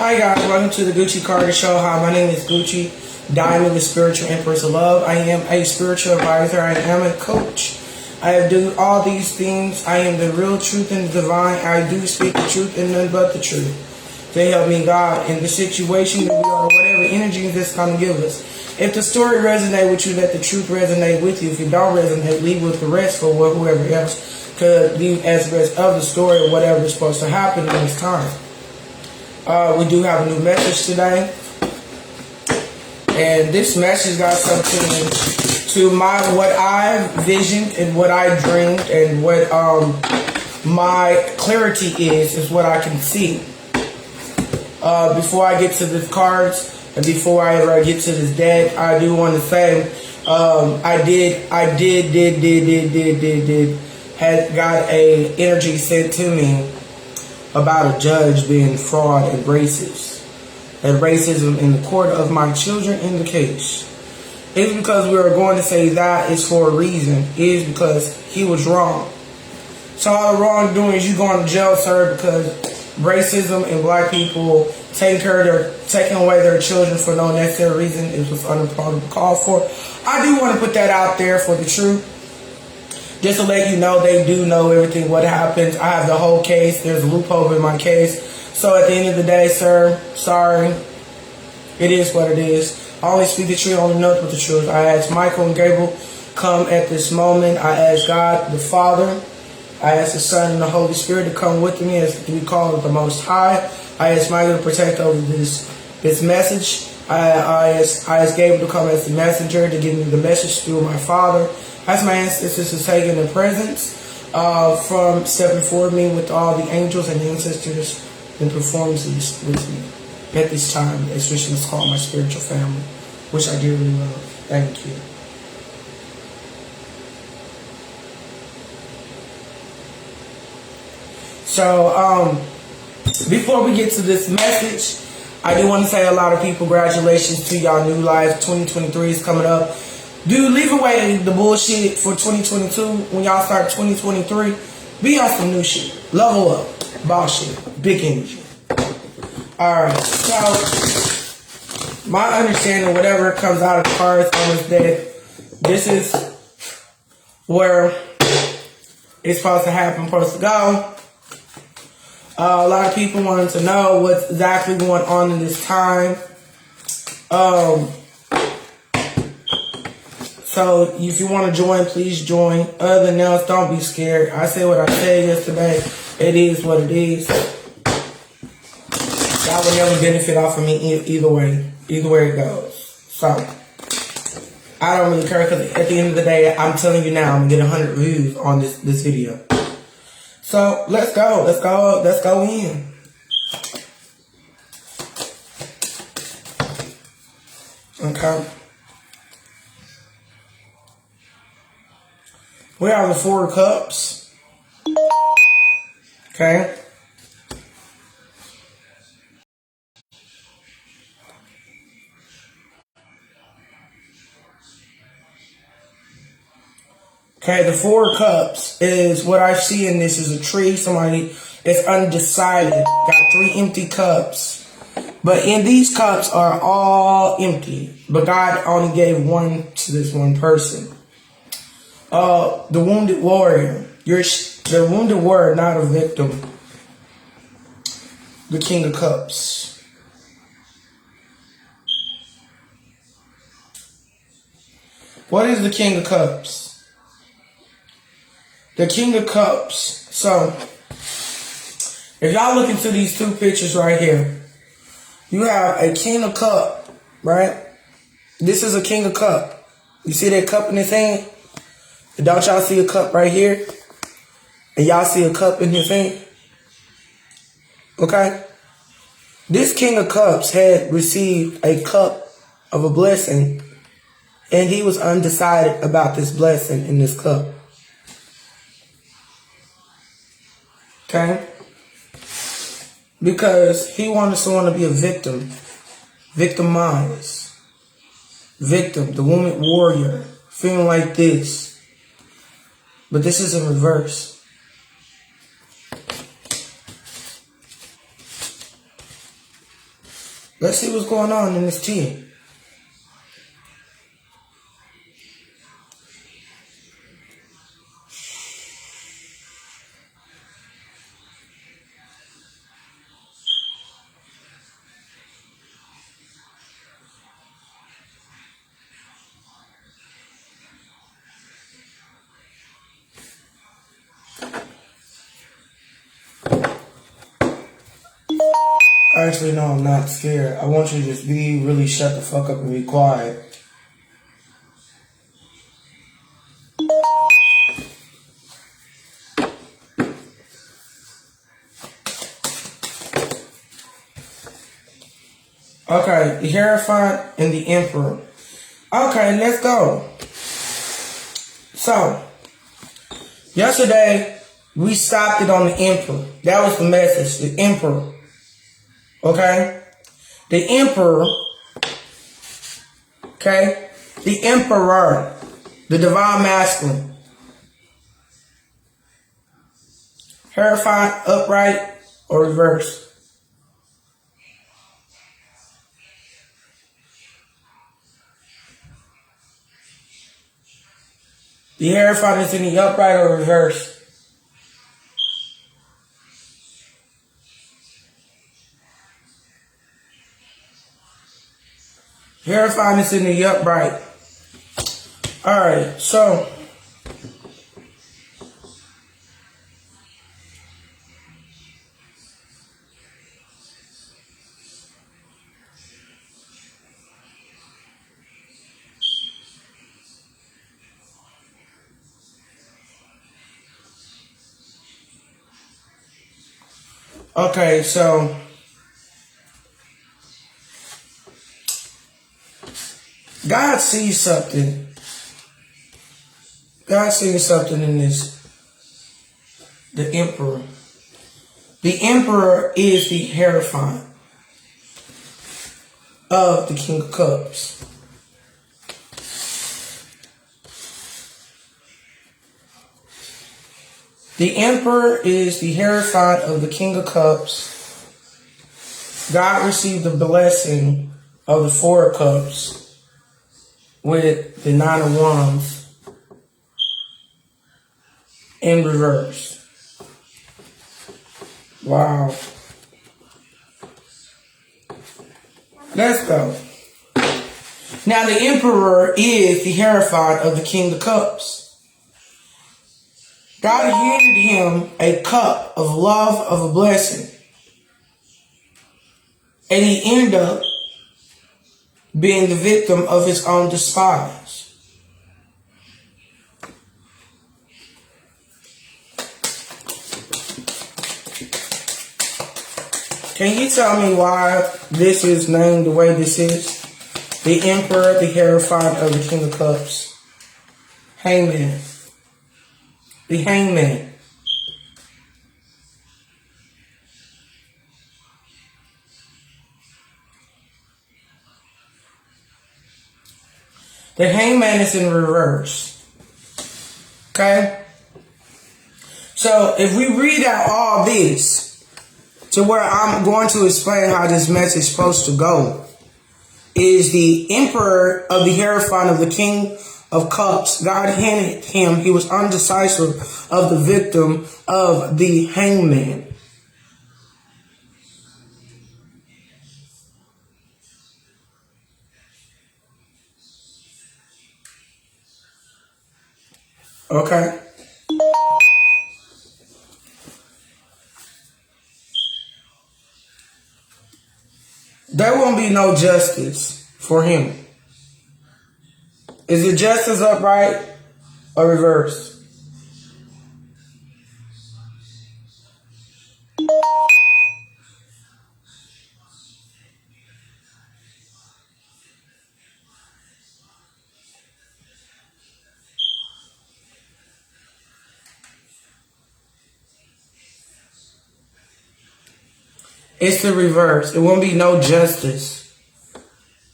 Hi guys, welcome to the Gucci Carter Show. Hi, my name is Gucci Diamond, the Spiritual Empress of Love. I am a spiritual advisor. I am a coach. I do all these things. I am the real truth and the divine. I do speak the truth and none but the truth. They help me God in the situation that we are, whatever energy that's going to give us. If the story resonates with you, let the truth resonate with you. If it don't resonate, leave with the rest for whoever else could leave as the rest of the story or whatever is supposed to happen in this time. We do have a new message today. And this message got something to what I visioned and what I dreamed and what my clarity is what I can see. Before I get to the cards and before I ever get to this deck, I do want to say had got a energy sent to me about a judge being fraud and racist. And racism in the court of my children in the case. It's because we are going to say that is for a reason. It is because he was wrong. So all the wrongdoings, you going to jail, sir, because racism and black people taking away their children for no necessary reason. It was unappropriate call for. I do want to put that out there for the truth. Just to let you know, they do know everything what happens. I have the whole case. There's a loophole in my case. So at the end of the day, sir, sorry. It is what it is. I only speak the truth, only know but the truth. I ask Michael and Gabriel come at this moment. I ask God the Father. I ask the Son and the Holy Spirit to come with me as we call it the Most High. I ask Michael to protect over this message. I ask Gabriel to come as the messenger to give me the message through my Father. As my ancestors are taking the presence from stepping forward me with all the angels and ancestors and performances with me at this time, especially it's called my spiritual family, which I dearly love. Thank you. So, before we get to this message, I do want to say a lot of people, congratulations to y'all new lives. 2023 is coming up. Dude, leave away the bullshit for 2022. When y'all start 2023, be on some new shit. Level up. Boss shit. Big energy. Alright, so my understanding, whatever comes out of the cards on this deck, this is where it's supposed to happen, supposed to go. A lot of people wanted to know what's exactly going on in this time. So if you want to join, please join. Other than else, don't be scared. I said what I said yesterday. It is what it is. Y'all will never benefit off of me either way. Either way it goes. So, I don't really care because at the end of the day, I'm telling you now, I'm going to get 100 views on this video. So, let's go. Let's go in. Okay. We have the Four of Cups. Okay. Okay, the Four of Cups is what I see in this is a tree. Somebody is undecided. Got 3 empty cups. But in these cups are all empty. But God only gave one to this one person. The wounded warrior. You're the wounded warrior, not a victim. The King of Cups. What is the King of Cups? The King of Cups. So, if y'all look into these 2 pictures right here, you have a King of Cup, right? This is a King of Cup. You see that cup in his hand? Don't y'all see a cup right here? And y'all see a cup in his hand? Okay? This King of Cups had received a cup of a blessing, and he was undecided about this blessing in this cup. Okay? Because he wanted someone to be a victim. Victimized. Victim. The woman warrior. Feeling like this. But this is in reverse. Let's see what's going on in this tea. Actually, no, I'm not scared. I want you to just really shut the fuck up and be quiet. Okay, the Hierophant and the Emperor. Okay, let's go. So, yesterday, we stopped it on the Emperor. That was the message, the Emperor. Okay? The Emperor, okay? The Emperor, the Divine Masculine. Hierophant, upright, or reverse. The Hierophant is in the upright or reverse. Hierophant is in the upright. Alright, so okay, so God sees something. God sees something in this. The Emperor. The Emperor is the Hierophant of the King of Cups. The Emperor is the Hierophant of the King of Cups. God received the blessing of the Four of Cups with the Nine of Wands in reverse. Wow. Let's go. Now the Emperor is the Hierophant of the King of Cups. God handed him a cup of love, of a blessing. And he ended up being the victim of his own despise. Can you tell me why this is named the way this is? The Emperor, the Hierophant of the King of Cups. Hangman. The Hangman. The Hangman is in reverse. Okay? So if we read out all this to where I'm going to explain how this message is supposed to go, is the Emperor of the Hierophant of the King of Cups. God handed him, he was undecisive of the victim of the Hangman. Okay? There won't be no justice for him. Is it justice upright or reverse? It's the reverse. It won't be no justice.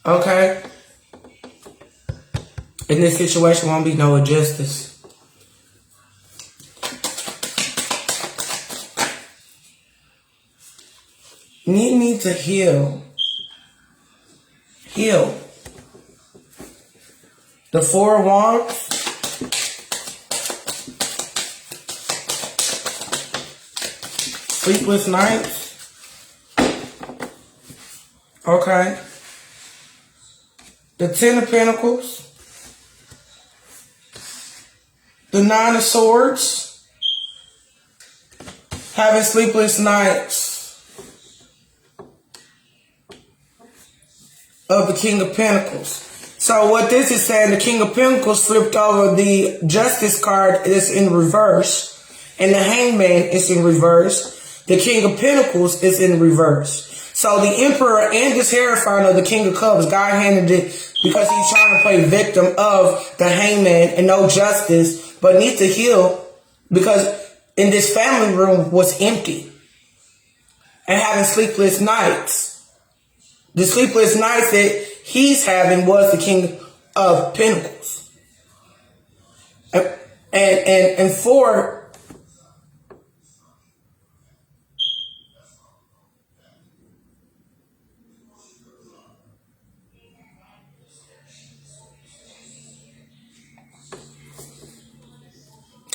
Okay? In this situation, won't be no justice. You need to heal heal. The Four of Wands. Sleepless nights. Okay. The Ten of Pentacles. The Nine of Swords. Having sleepless nights. Of the King of Pentacles. So what this is saying, the King of Pentacles flipped over, the Justice card is in reverse, and the Hangman is in reverse. The King of Pentacles is in reverse. So the Emperor and this Hierophant of the King of Cups, God handed it because he's trying to play victim of the Hangman and no justice, but needs to heal because in this family room was empty and having sleepless nights. The sleepless nights that he's having was the King of Pentacles. And for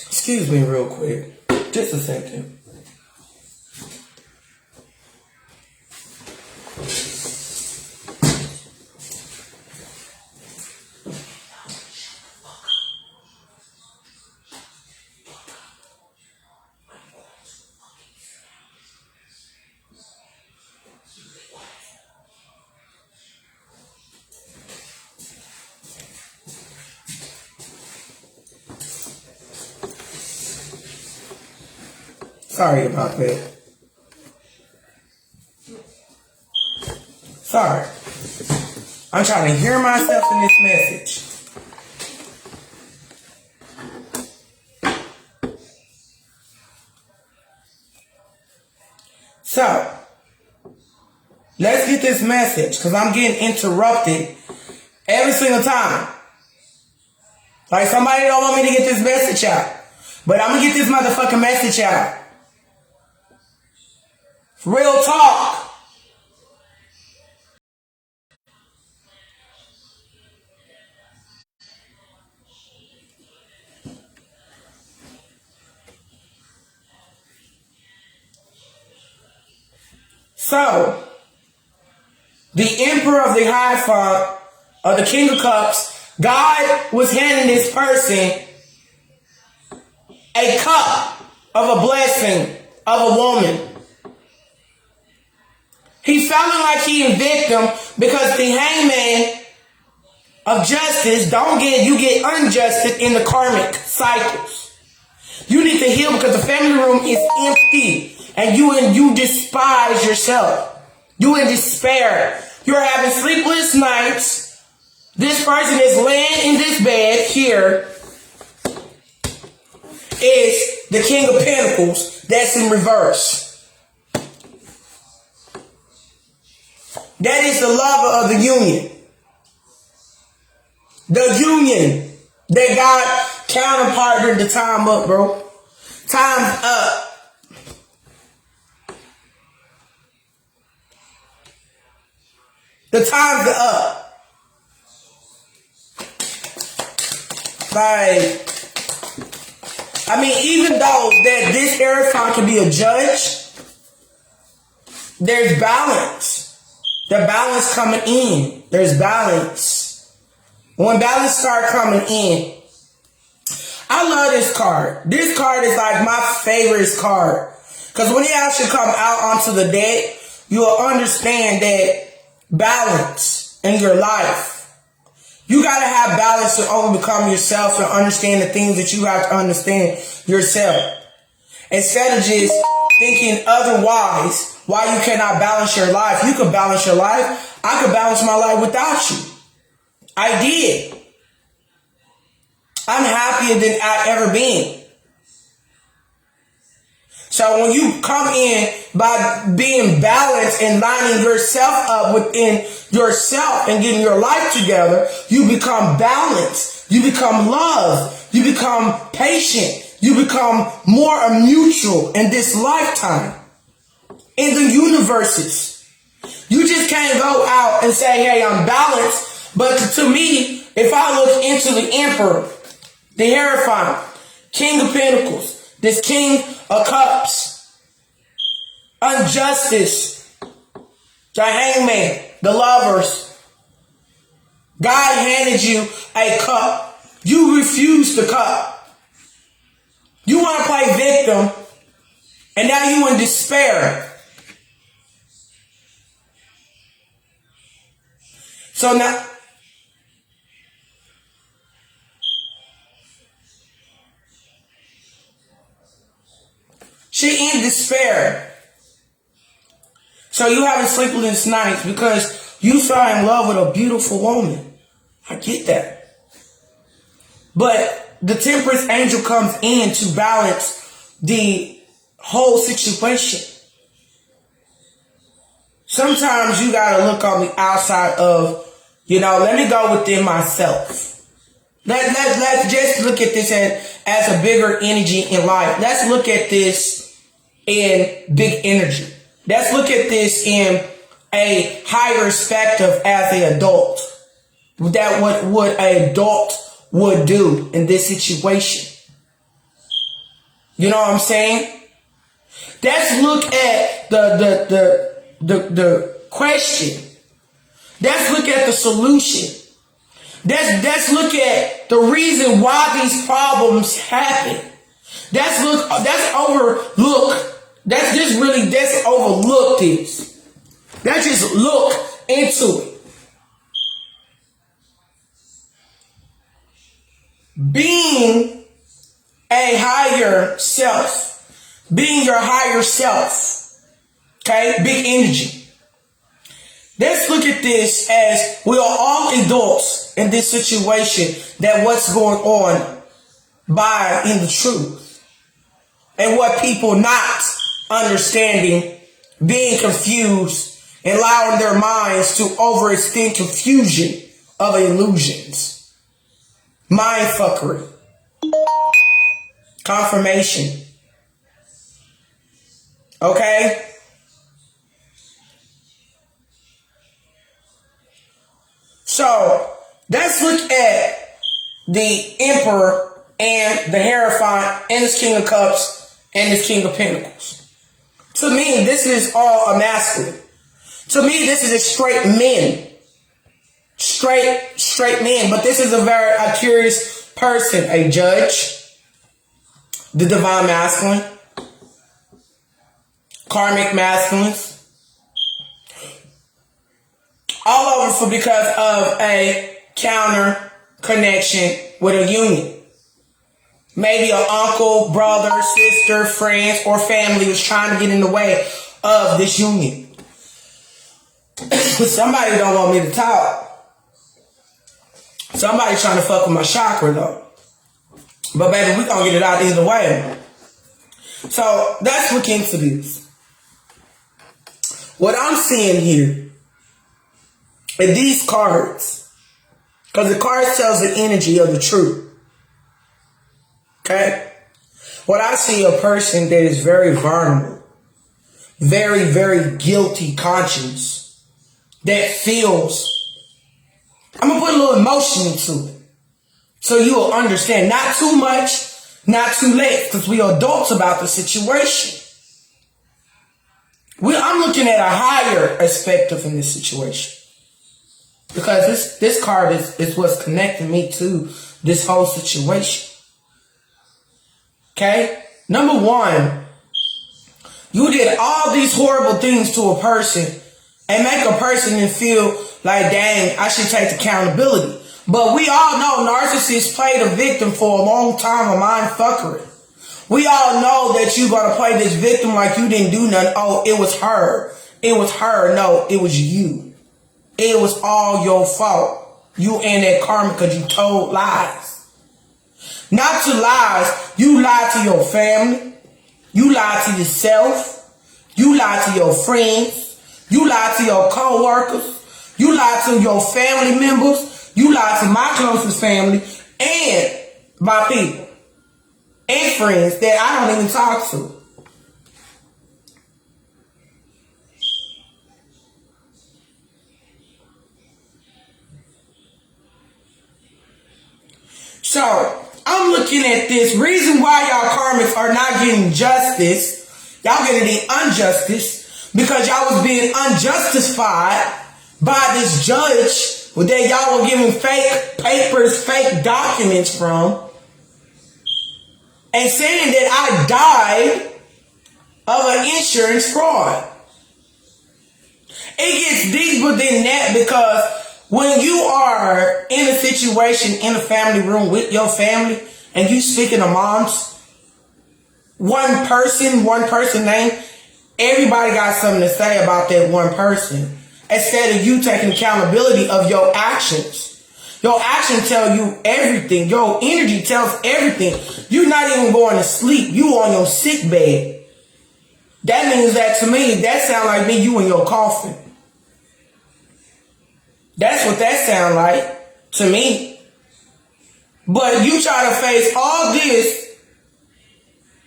excuse me real quick. Just a second. Sorry about that. Sorry. I'm trying to hear myself in this message. So, let's get this message because I'm getting interrupted every single time. Like somebody don't want me to get this message out. But I'm going to get this motherfucking message out. Real talk. So, the Emperor of the Hierophant, or the King of Cups, God was handing this person a cup of a blessing of a woman. He felt like he in victim because the Hangman of justice you get unjusted in the karmic cycles. You need to heal because the family room is empty and you despise yourself. You in despair. You're having sleepless nights. This person is laying in this bed here. Is the King of Pentacles that's in reverse. That is the lover of the union. The union that God counterparted the time up, bro. Time's up. The time's up. Like, I mean, even though that this Hierophant can be a judge, there's balance. The balance coming in. There's balance. When balance start coming in, I love this card. This card is like my favorite card. Because when it actually come out onto the deck, you'll understand that balance in your life. You got to have balance to overcome yourself and understand the things that you have to understand yourself. Instead of just thinking otherwise, why you cannot balance your life. You could balance your life. I could balance my life without you. I did. I'm happier than I ever been. So when you come in by being balanced and lining yourself up within yourself and getting your life together, you become balanced. You become love. You become patient. You become more mutual in this lifetime. In the universes. You just can't go out and say, hey, I'm balanced. But to me, if I look into the Emperor, the Hierophant, King of Pentacles, this King of Cups, injustice, the Hangman, the Lovers, God handed you a cup. You refused the cup. You want to play victim, and now you in despair. So now, she in despair. So you having sleepless nights because you fell in love with a beautiful woman. I get that. But the Temperance Angel comes in to balance the whole situation. Sometimes you gotta look on the outside of, let me go within myself. Let's just look at this as a bigger energy in life. Let's look at this in big energy. Let's look at this in a higher perspective as an adult. That what an adult would do in this situation. You know what I'm saying? Let's look at the question. Let's look at the solution. Let's look at the reason why these problems happen. Let's overlook this. Let's just look into it. Being a higher self, being your higher self, okay, big energy. Let's look at this as we are all adults in this situation, that what's going on by in the truth. And what people not understanding, being confused, and allowing their minds to overextend confusion of illusions. Mind fuckery. Confirmation. Okay? So, let's look at the Emperor and the Hierophant and this King of Cups and this King of Pentacles. To me, this is all a masculine. To me, this is a straight men. Straight men. But this is a curious person. A judge. The divine masculine. Karmic masculines. All over because of a counter connection with a union. Maybe an uncle, brother, sister, friends, or family was trying to get in the way of this union. Somebody don't want me to talk. Somebody trying to fuck with my chakra though. But baby, we gonna get it out either way. So let's look into this. What I'm seeing here in these cards, because the cards tells the energy of the truth. Okay? What I see a person that is very vulnerable, very, very guilty conscience, that feels, I'm going to put a little emotion into it, so you will understand. Not too much, not too late, because we are adults about the situation. I'm looking at a higher perspective in this situation. Because this card is what's connecting me to this whole situation. Okay? Number one, you did all these horrible things to a person and make a person feel like, dang, I should take accountability. But we all know narcissists played a victim for a long time of mind fuckery. We all know that you're going to play this victim like you didn't do nothing. Oh, it was her. It was her. No, it was you. It was all your fault. You and that karma because you told lies. Not to lies. You lied to your family. You lied to yourself. You lied to your friends. You lied to your co-workers. You lied to your family members. You lied to my closest family and my people and friends that I don't even talk to. So I'm looking at this reason why y'all karmics are not getting justice. Y'all getting the injustice because y'all was being unjustified by this judge that y'all were giving fake papers, fake documents from, and saying that I died of an insurance fraud. It gets deeper than that because when you are in a situation in a family room with your family and you speaking amongst one person name, everybody got something to say about that one person. Instead of you taking accountability of your actions. Your actions tell you everything. Your energy tells everything. You're not even going to sleep. You on your sick bed. That means that to me, that sound like me, you in your coffin. That's what that sound like to me. But you try to face all this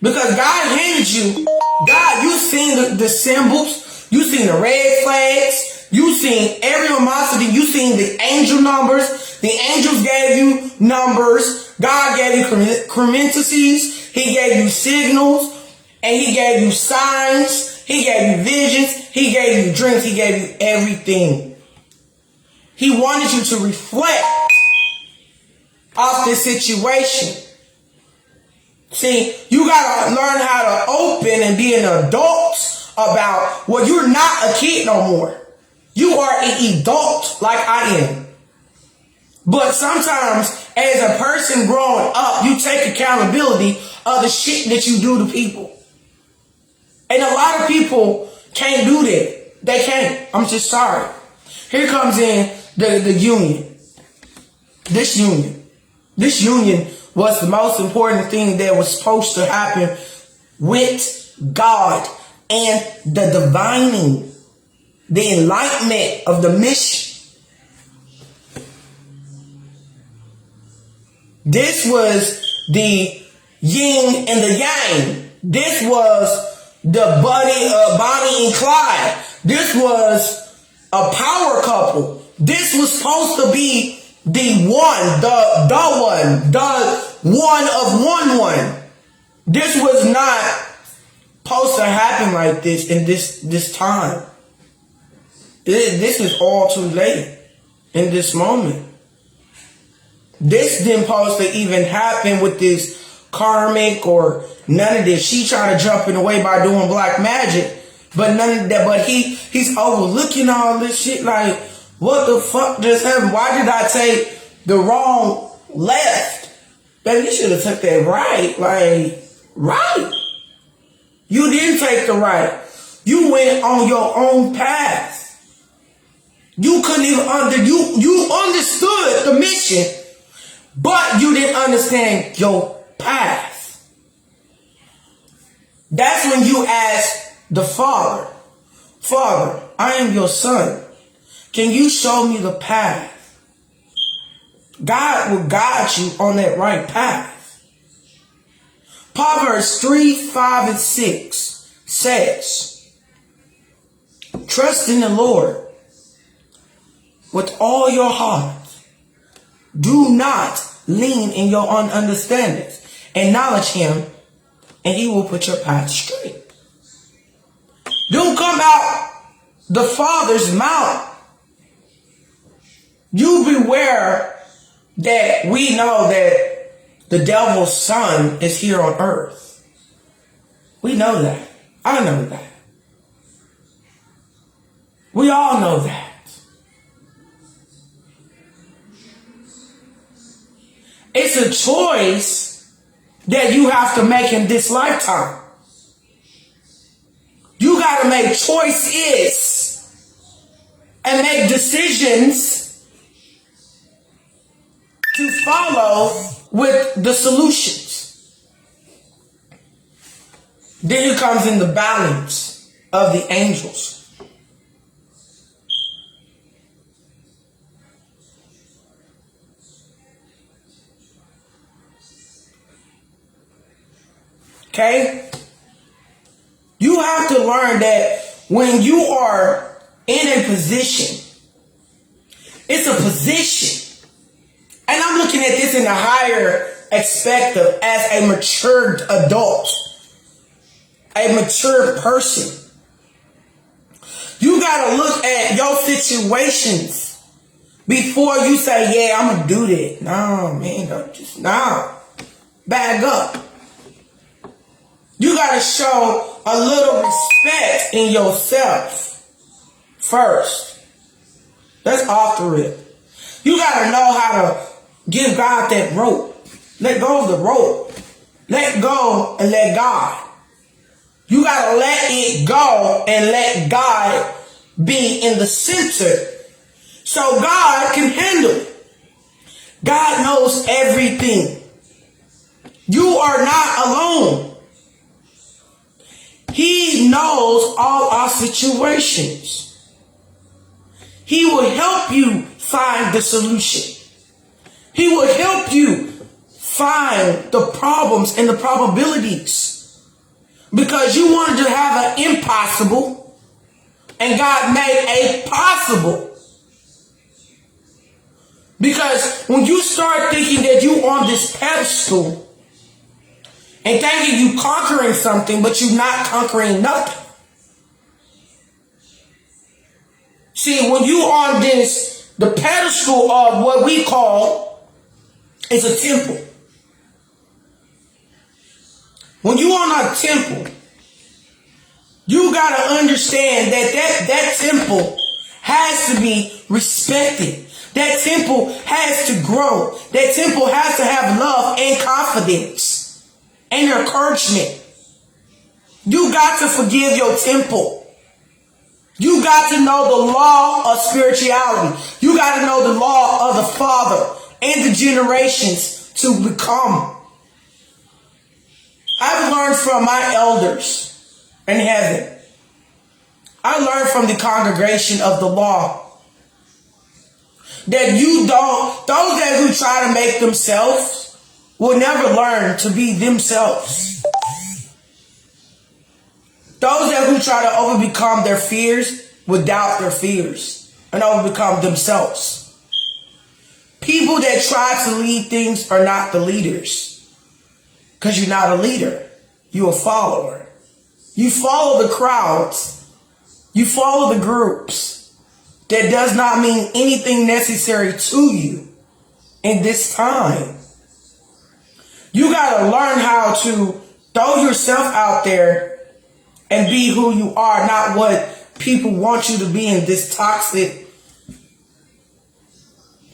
because God handed you. God, you seen the symbols. You seen the red flags. You seen every animosity. You seen the angel numbers. The angels gave you numbers. God gave you chromantices. He gave you signals. And he gave you signs. He gave you visions. He gave you dreams. He gave you everything. He wanted you to reflect off this situation. See, you got to learn how to open and be an adult about, well, you're not a kid no more. You are an adult like I am. But sometimes as a person growing up, you take accountability of the shit that you do to people. And a lot of people can't do that. They can't. I'm just sorry. Here comes in the union. This union was the most important thing that was supposed to happen with God and the divining, the enlightenment of the mission. This was the yin and the yang. This was the Bonnie and Clyde. This was a power couple. This was supposed to be the one of one. This was not supposed to happen like this in this time. This is all too late in this moment. This didn't supposed to even happen with this karmic or none of this. She tried to jump in the way by doing black magic, but none of that. But he's overlooking all this shit. Like, what the fuck just happened? Why did I take the wrong left? Baby, you should have took that right. Like, right. You didn't take the right. You went on your own path. You couldn't even you understood the mission, but you didn't understand your path. That's when you ask the Father, Father, I am your son. Can you show me the path? God will guide you on that right path. Proverbs 3, 5, and 6 says, trust in the Lord with all your heart. Do not lean in your own understanding. Acknowledge him, and he will put your path straight. Don't come out the Father's mouth. You beware that we know that the devil's son is here on earth. We know that. I know that. We all know that. It's a choice that you have to make in this lifetime. You got to make choices and make decisions to follow with the solutions. Then it comes in the balance of the angels. Okay? You have to learn that when you are in a position, it's a position. And I'm I'm looking at this in a higher perspective as a matured adult, a mature person. You gotta look at your situations before you say, yeah, I'm gonna do that. No, man, bag up. You gotta show a little respect in yourself first. That's off the rip. You gotta know how to give God that rope. Let go of the rope. Let go and let God. You gotta let it go and let God be in the center so God can handle it. God knows everything. You are not alone. He knows all our situations. He will help you find the solution. He will help you find the problems and the probabilities. Because you wanted to have an impossible, and God made a possible. Because when you start thinking that you on this pedestal and thinking you conquering something, but you're not conquering nothing. See, when you on the pedestal of what we call is a temple. When you on a temple, you gotta understand that temple has to be respected. That temple has to grow. That temple has to have love and confidence and encouragement. You got to forgive your temple. You got to know the law of spirituality. You got to know the law of the Father and the generations to become. I've learned from my elders in heaven. I learned from the congregation of the law that those that who try to make themselves will never learn to be themselves. Those that who try to overcome their fears will doubt their fears and overcome themselves. People that try to lead things are not the leaders. Because you're not a leader. You're a follower. You follow the crowds. You follow the groups. That does not mean anything necessary to you in this time. You got to learn how to throw yourself out there and be who you are, not what people want you to be in this toxic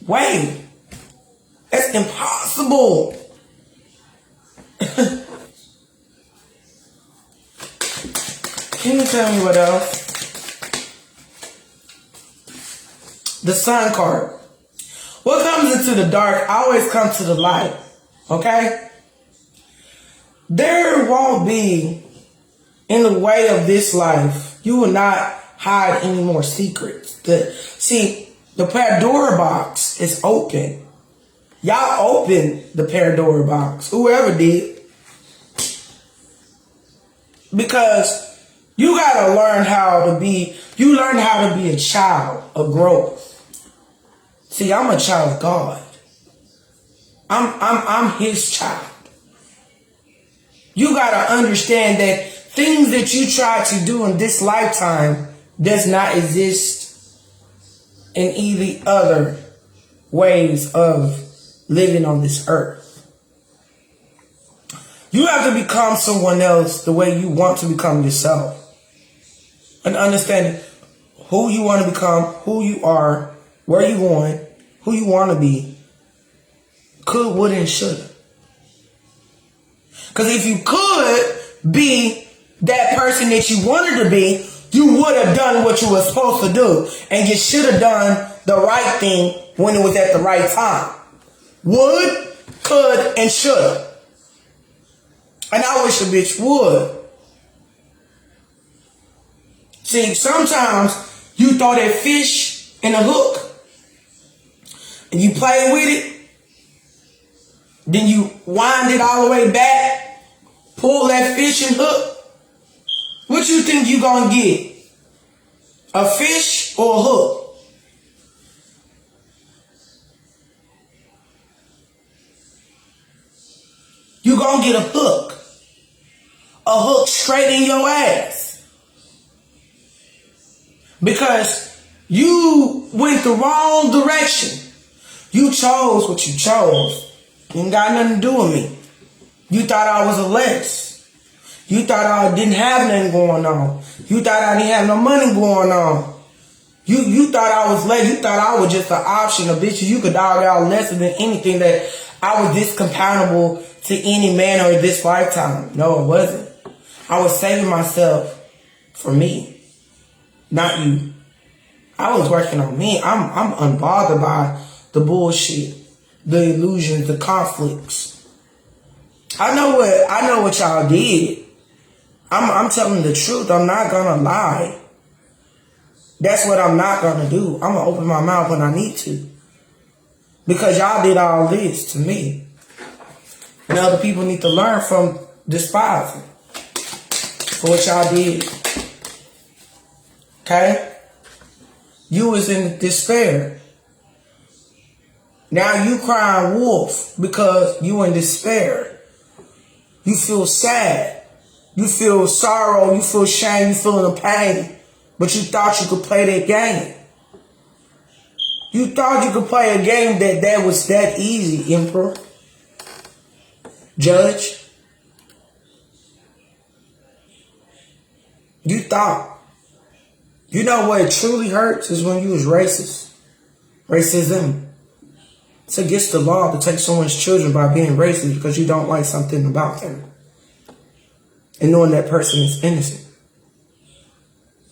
way. That's impossible. Can you tell me what else? The sun card. What comes into the dark always comes to the light. Okay? There won't be, in the way of this life, you will not hide any more secrets. The Pandora box is open. Y'all open the Pandora box. Whoever did. Because you gotta learn how to be a child of growth. See, I'm a child of God. I'm his child. You gotta understand that things that you try to do in this lifetime does not exist in any other ways of living on this earth. You have to become someone else the way you want to become yourself. And understanding who you want to become, who you are, where you're going, who you want to be. Could, would, and should. Because if you could be that person that you wanted to be, you would have done what you were supposed to do. And you should have done the right thing when it was at the right time. Would, could, and should. And I wish a bitch would. See, sometimes you throw that fish in a hook and you play with it. Then you wind it all the way back, pull that fish and hook. What you think you gonna get? A fish or a hook? gonna get a hook. A hook straight in your ass. Because you went the wrong direction. You chose what you chose. You ain't got nothing to do with me. You thought I was a less. You thought I didn't have nothing going on. You thought I didn't have no money going on. You thought I was less. You thought I was just an option of bitches. You could dog out lesser than anything that I was this compatible to any man or this lifetime. No, it wasn't. I was saving myself for me, not you. I was working on me. I'm unbothered by the bullshit, the illusions, the conflicts. I know what y'all did. I'm telling the truth. I'm not gonna lie. That's what I'm not gonna do. I'm gonna open my mouth when I need to. Because y'all did all this to me. And other people need to learn from despising for what y'all did. Okay? You was in despair. Now you crying wolf because you in despair. You feel sad. You feel sorrow. You feel shame. You feeling the pain. But you thought you could play that game. You thought you could play a game that was that easy, Emperor. Judge. You thought. You know what truly hurts is when you was racist. Racism. It's against the law to take someone's children by being racist because you don't like something about them. And knowing that person is innocent.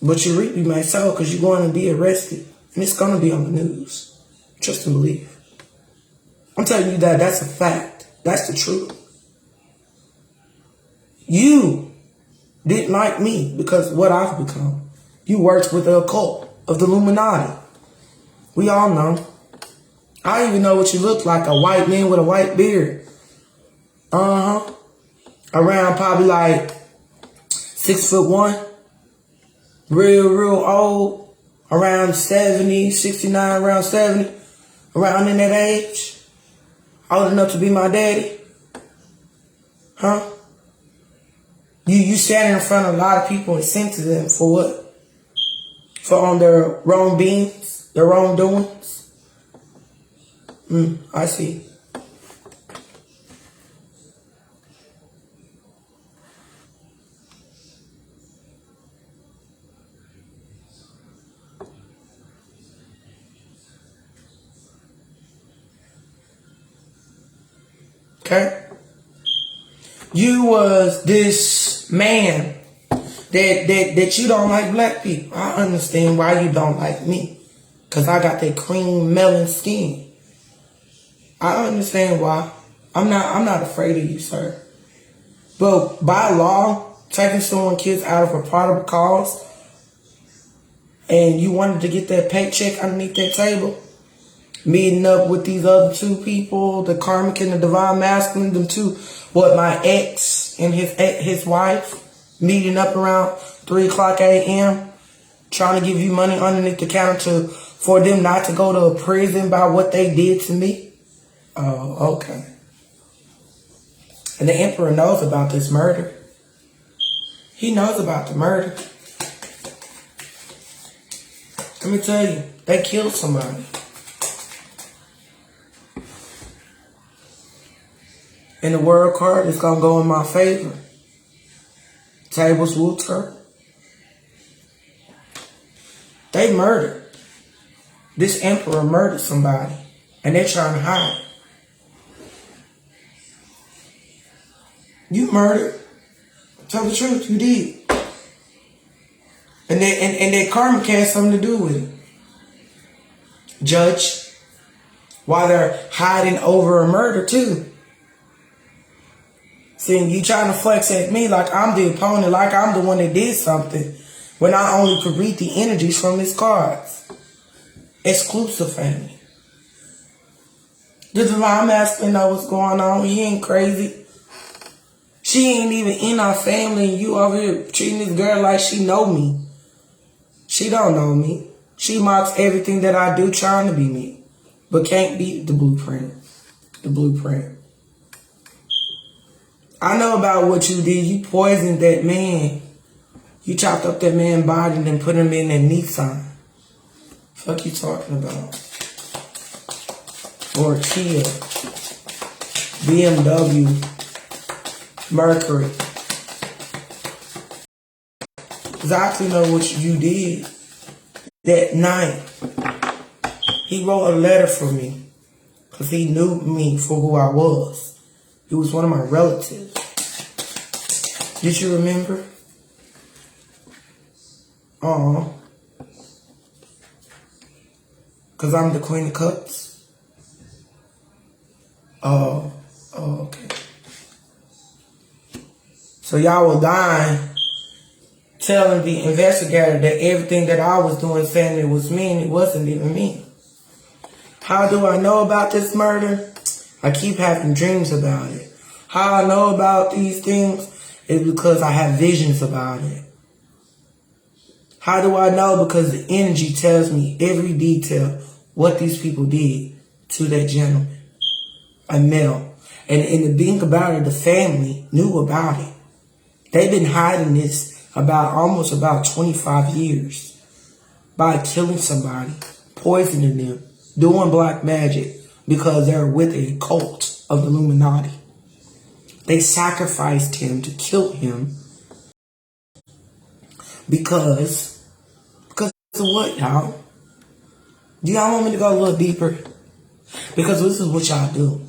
But you reap, you may sow because you're going to be arrested. And it's going to be on the news. Trust and believe. I'm telling you that's a fact. That's the truth. You didn't like me because of what I've become. You worked with the occult of the Illuminati. We all know. I don't even know what you look like. A white man with a white beard. Around probably like 6'1". Real old. Around 70, 69, around 70. Around in that age. Old enough to be my daddy. Huh? You standing in front of a lot of people and sent to them for what? For on their wrong beings? Their wrongdoings? I see. Okay? You was this man that you don't like black people. I understand why you don't like me. Because I got that cream melon skin. I understand why. I'm not afraid of you, sir. But by law, taking someone's kids out of a probable cause, and you wanted to get that paycheck underneath that table, meeting up with these other two people, the karmic and the divine masculine, them two, my ex and his wife, meeting up around 3 o'clock a.m., trying to give you money underneath the counter for them not to go to prison by what they did to me? Oh, okay. And the Emperor knows about this murder. He knows about the murder. Let me tell you, they killed somebody. And the world card is going to go in my favor. Tables will turn. They murdered. This emperor murdered somebody. And they're trying to hide. You murdered. Tell the truth, you did. And that karma has something to do with it. Judge. While they're hiding over a murder too. See, you trying to flex at me like I'm the opponent, like I'm the one that did something, when I only could read the energies from his cards. Exclusive family. The divine masculine know what's going on. He ain't crazy. She ain't even in our family, and you over here treating this girl like she know me. She don't know me. She mocks everything that I do trying to be me, but can't beat the blueprint. The blueprint. I know about what you did. You poisoned that man. You chopped up that man's body and then put him in that Nissan. Fuck you talking about? Or Kia, BMW, Mercury. Exactly know what you did that night. He wrote a letter for me because he knew me for who I was. He was one of my relatives. Did you remember? Because I'm the Queen of Cups. Oh, okay. So y'all were dying, telling the investigator that everything that I was doing, saying it was me, and it wasn't even me. How do I know about this murder? I keep having dreams about it. How I know about these things is because I have visions about it. How do I know? Because the energy tells me every detail what these people did to that gentleman. A male. And in the being about it, the family knew about it. They've been hiding this almost about 25 years by killing somebody, poisoning them, doing black magic because they're with a cult of the Illuminati. They sacrificed him to kill him because of what, y'all? Do y'all want me to go a little deeper? Because this is what y'all do.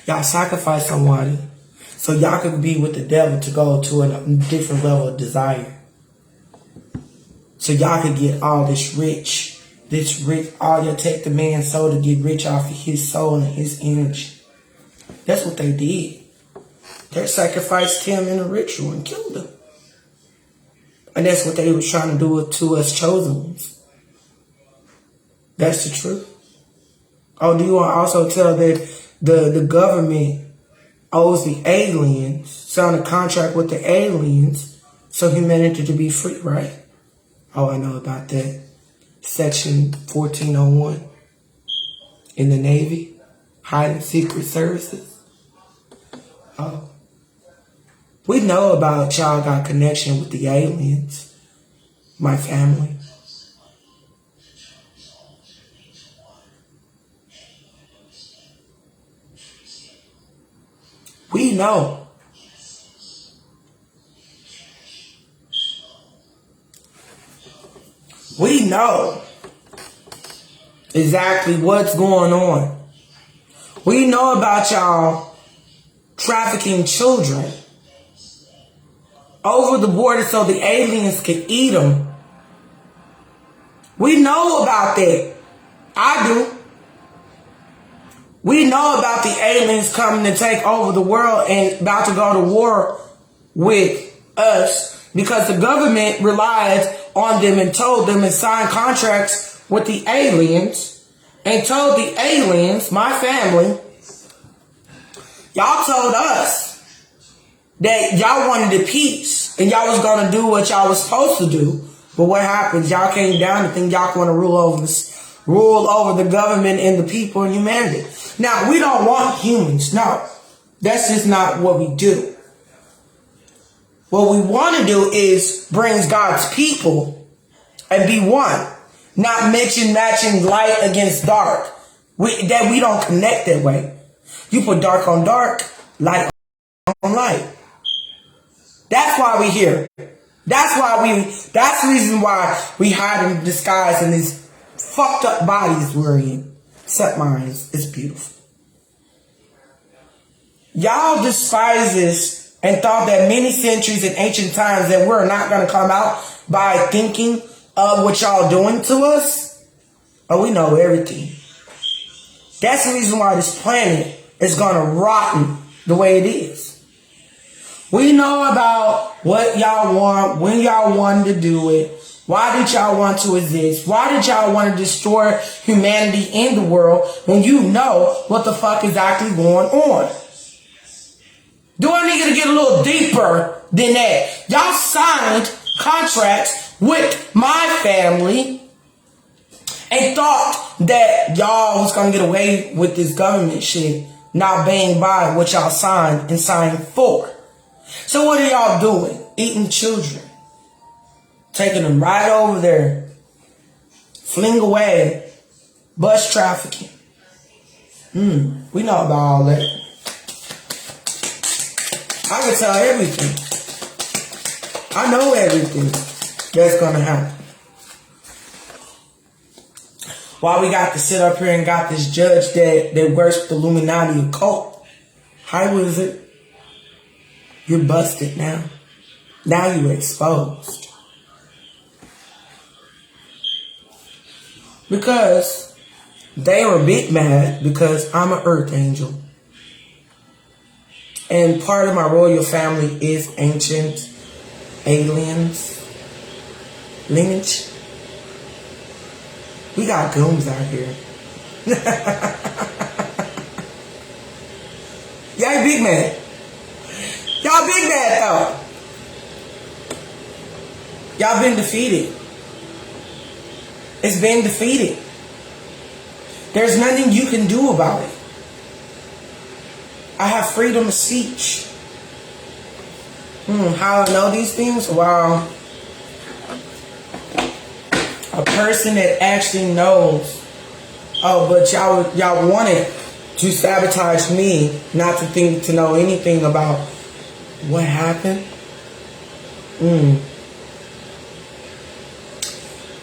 Y'all sacrifice somebody so y'all could be with the devil to go to a different level of desire. So y'all could get all this rich, all you take the man's soul to get rich off of his soul and his energy. That's what they did. They sacrificed him in a ritual and killed him. And that's what they were trying to do to us chosen ones. That's the truth. Oh, do you want to also tell that the government owes the aliens, signed a contract with the aliens, so humanity to be free, right? Oh, I know about that. Section 1401 in the Navy, hiding secret services. Oh. We know about y'all got connection with the aliens, my family. We know. We know exactly what's going on. We know about y'all trafficking children over the border so the aliens can eat them. We know about that. I do. We know about the aliens coming to take over the world and about to go to war with us because the government relied on them and told them and signed contracts with the aliens and told the aliens, my family, y'all told us that y'all wanted the peace and y'all was going to do what y'all was supposed to do. But what happens? Y'all came down and think y'all want to rule over the government and the people and humanity. Now, we don't want humans. No, that's just not what we do. What we want to do is bring God's people and be one. Not matching light against dark. We don't connect that way. You put dark on dark, light on light. That's why we're here. That's the reason why we hide in disguise in these fucked up bodies we're in. Except mine. It's beautiful. Y'all despise this and thought that many centuries in ancient times that we're not going to come out by thinking of what y'all doing to us. Oh, we know everything. That's the reason why this planet is going to rotten the way it is. We know about what y'all want, when y'all wanted to do it. Why did y'all want to exist? Why did y'all want to destroy humanity in the world when you know what the fuck is actually going on? Do I need to get a little deeper than that? Y'all signed contracts with my family and thought that y'all was going to get away with this government shit, not being by what y'all signed and signed for. So what are y'all doing? Eating children. Taking them right over there. Fling away. Bus trafficking. We know about all that. I can tell everything. I know everything that's gonna happen. Why we got to sit up here and got this judge that works with the Illuminati occult? How is it? You're busted now. Now you're exposed. Because they were big mad because I'm an earth angel. And part of my royal family is ancient aliens lineage. We got goons out here. Y'all big mad. Y'all big mad though. Y'all been defeated. It's been defeated. There's nothing you can do about it. I have freedom of speech. How I know these things? Well, a person that actually knows. Oh, but y'all wanted to sabotage me, not to think to know anything about what happened.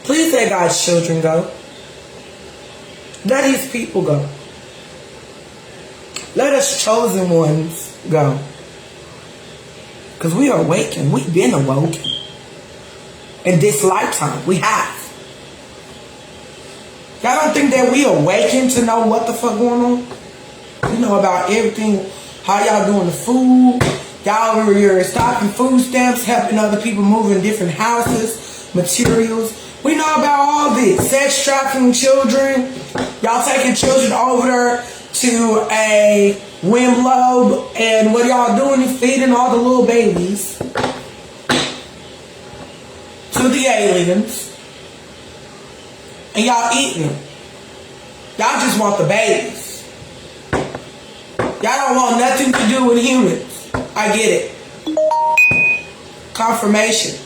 Please let God's children go. Let His people go. Let us chosen ones go. Because we are awakened. We've been awoken. In this lifetime, we have. Y'all don't think that we awakened to know what the fuck going on? You know about everything. How y'all doing the food. Y'all over here stocking food stamps, helping other people move in different houses, materials. We know about all this. Sex trafficking children. Y'all taking children over there to a Wimblow, and what y'all doing is feeding all the little babies to the aliens, and y'all eating them. Y'all just want the babies. Y'all don't want nothing to do with humans. I get it. Confirmation.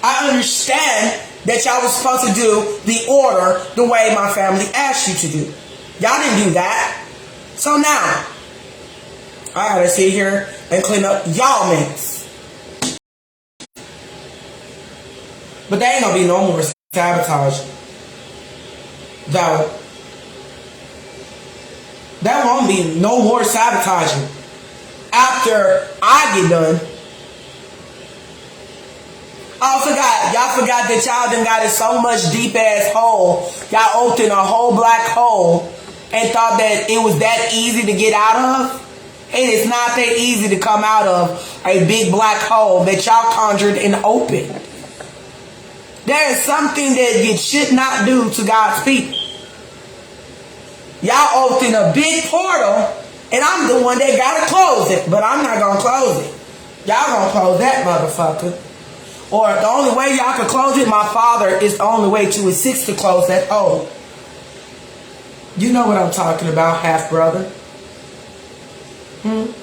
I understand that y'all was supposed to do the order the way my family asked you to do. Y'all didn't do that. So now, I gotta sit here and clean up y'all mess. But there ain't gonna be no more sabotage. Though, there won't be no more sabotaging after I get done. Oh, y'all forgot that y'all done got in so much deep ass hole. Y'all opened a whole black hole and thought that it was that easy to get out of. It is not that easy to come out of a big black hole that y'all conjured and opened. There is something that you should not do to God's people. Y'all opened a big portal, and I'm the one that gotta close it, but I'm not gonna close it. Y'all gonna close that motherfucker. Or the only way y'all can close it, my father is the only way to assist to close that hole. You know what I'm talking about, half brother. You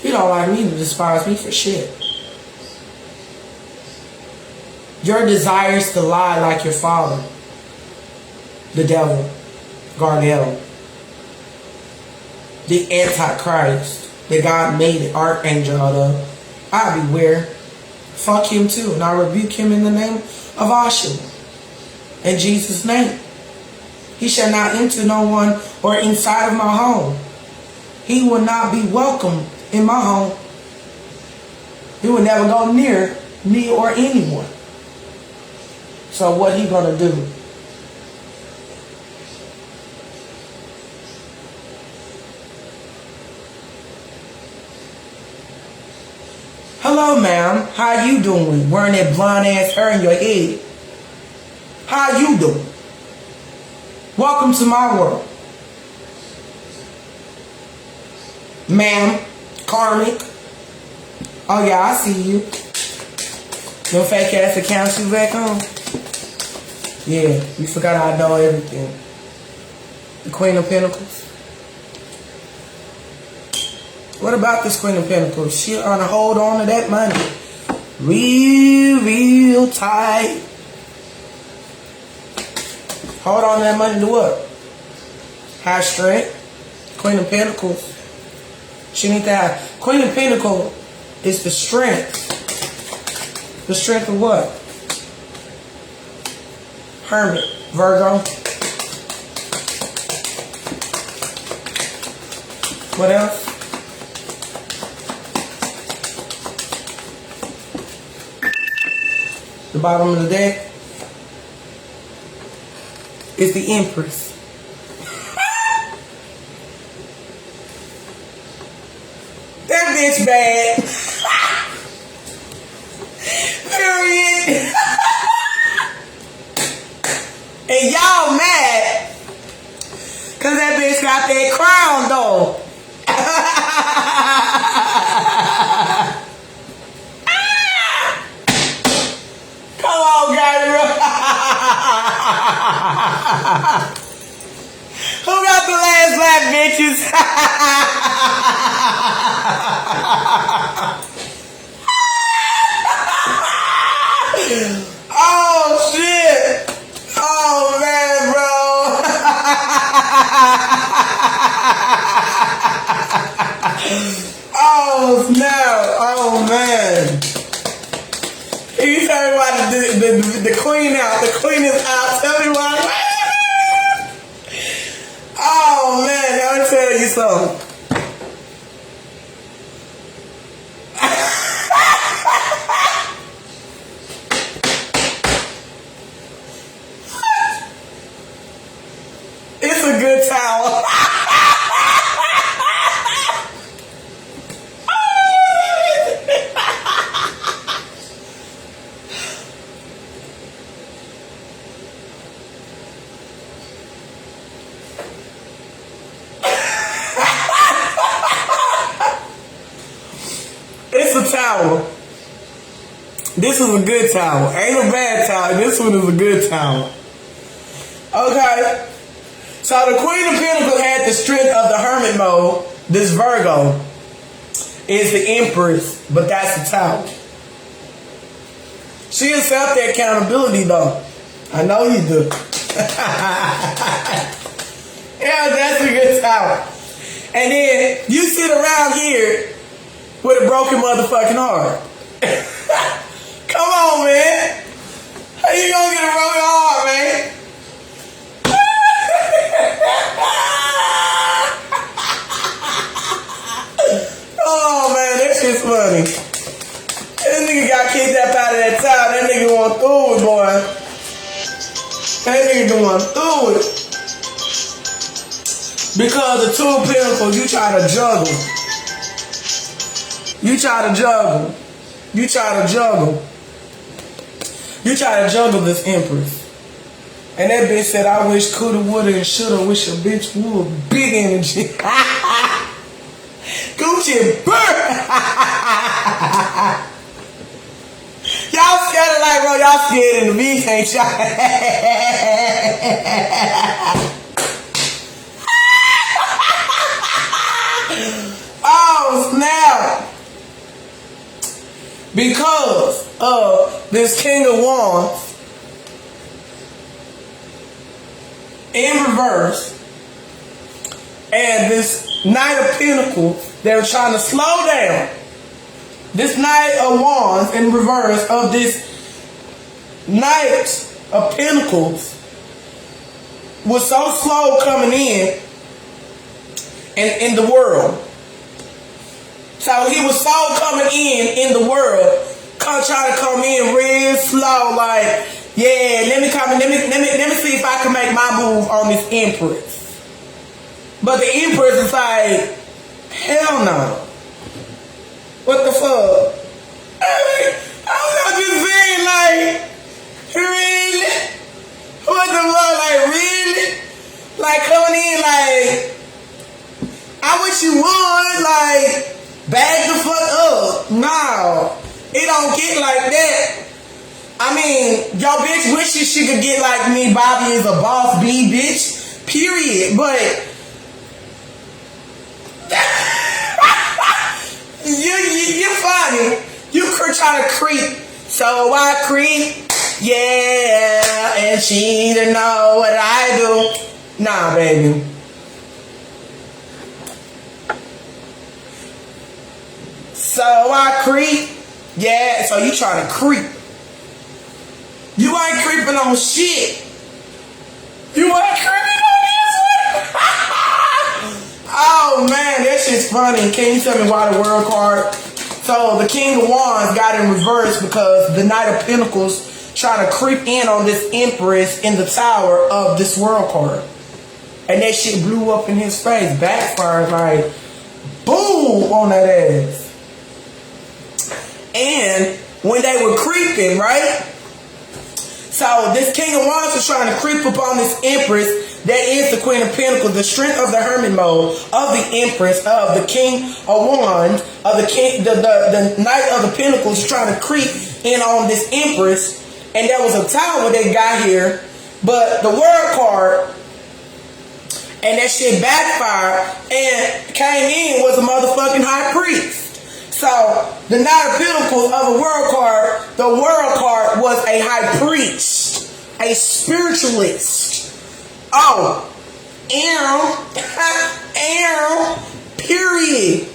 don't like me to despise me for shit. Your desires to lie like your father, the devil, Garnell, the Antichrist that God made an archangel out of. I beware. Fuck him too, and I rebuke him in the name of Ashua. In Jesus' name. He shall not enter no one or inside of my home. He will not be welcome in my home. He will never go near me or anyone. So what he gonna do? Hello, ma'am. How you doing? Wearing that blonde ass hair in your head. How you doing? Welcome to my world. Ma'am, Karmic. Oh yeah, I see you. Them fake ass accounts you back on? Yeah, you forgot I know everything. The Queen of Pentacles. What about this Queen of Pentacles? She on to hold on to that money real tight. Hold on to that money to what? Have strength. Queen of Pentacles. She need to have. Queen of Pentacles is the strength. The strength of what? Hermit. Virgo. What else? The bottom of the deck is the Empress. That bitch bad. Period. And y'all mad cause that bitch got that crown though. Come on, Gabriel. Who got the last laugh, bitches? Oh shit. Oh man, bro. Oh snap. Oh man. You tell me why the queen out. The queen is out. Tell me why. Oh man, let me tell you something. It's a good towel. It's a towel. This is a good towel. Ain't a bad towel. This one is a good towel. Okay. So the Queen of Pentacles had the strength of the Hermit mode. This Virgo is the Empress, but that's the Tower. She accepts the accountability though. I know you do. Yeah, that's a good Tower. And then you sit around here with a broken motherfucking heart. Come on, man. How you gonna get a broken heart, man? Oh man, that shit's funny. That nigga got kidnapped out of that town. That nigga went through it, boy. That nigga going through it. Because the Two of Pentacles, you try to juggle. You try to juggle. You try to juggle. You try to juggle this Empress. And that bitch said, I wish coulda, woulda, and shoulda. Wish a bitch would. Big energy. Gucci burr. Y'all scared like, bro, y'all scared in the beach, ain't y'all? Oh, snap. Because of this King of Wands in reverse and this Knight of Pentacles, they're trying to slow down. This Knight of Wands in reverse of this Knight of Pentacles was so slow coming in the world. So he was so coming in the world, trying to come in real slow, like, yeah, let me see if I can make my move on this Empress. But the Empress is like, hell no. What the fuck? I'm just saying, like, really? What the fuck? Like, really? Like, coming in, like, I wish you would, like, back the fuck up. No, it don't get like that. I mean, your bitch wishes she could get like me. Bobby is a boss B bitch. Period. But You funny. You try to creep. So I creep. Yeah. And she didn't know what I do. Nah, baby. So I creep. Yeah. So you try to creep. You ain't creeping on shit. You ain't creeping on this one. Oh man, that shit's funny. Can you tell me why the world card? So the King of Wands got in reverse because the Knight of Pentacles trying to creep in on this Empress in the tower of this world card. And that shit blew up in his face. Backfired like boom on that ass. And when they were creeping, right? So this King of Wands is trying to creep upon this Empress that is the Queen of Pentacles, the strength of the hermit mode, of the Empress, of the King of Wands, of the King, the Knight of the Pentacles trying to creep in on this Empress. And there was a tower that got here, but the world card and that shit backfired and came in was a motherfucking high priest. So the Knight of Pentacles of the world card was a high priest, a spiritualist. Oh, period.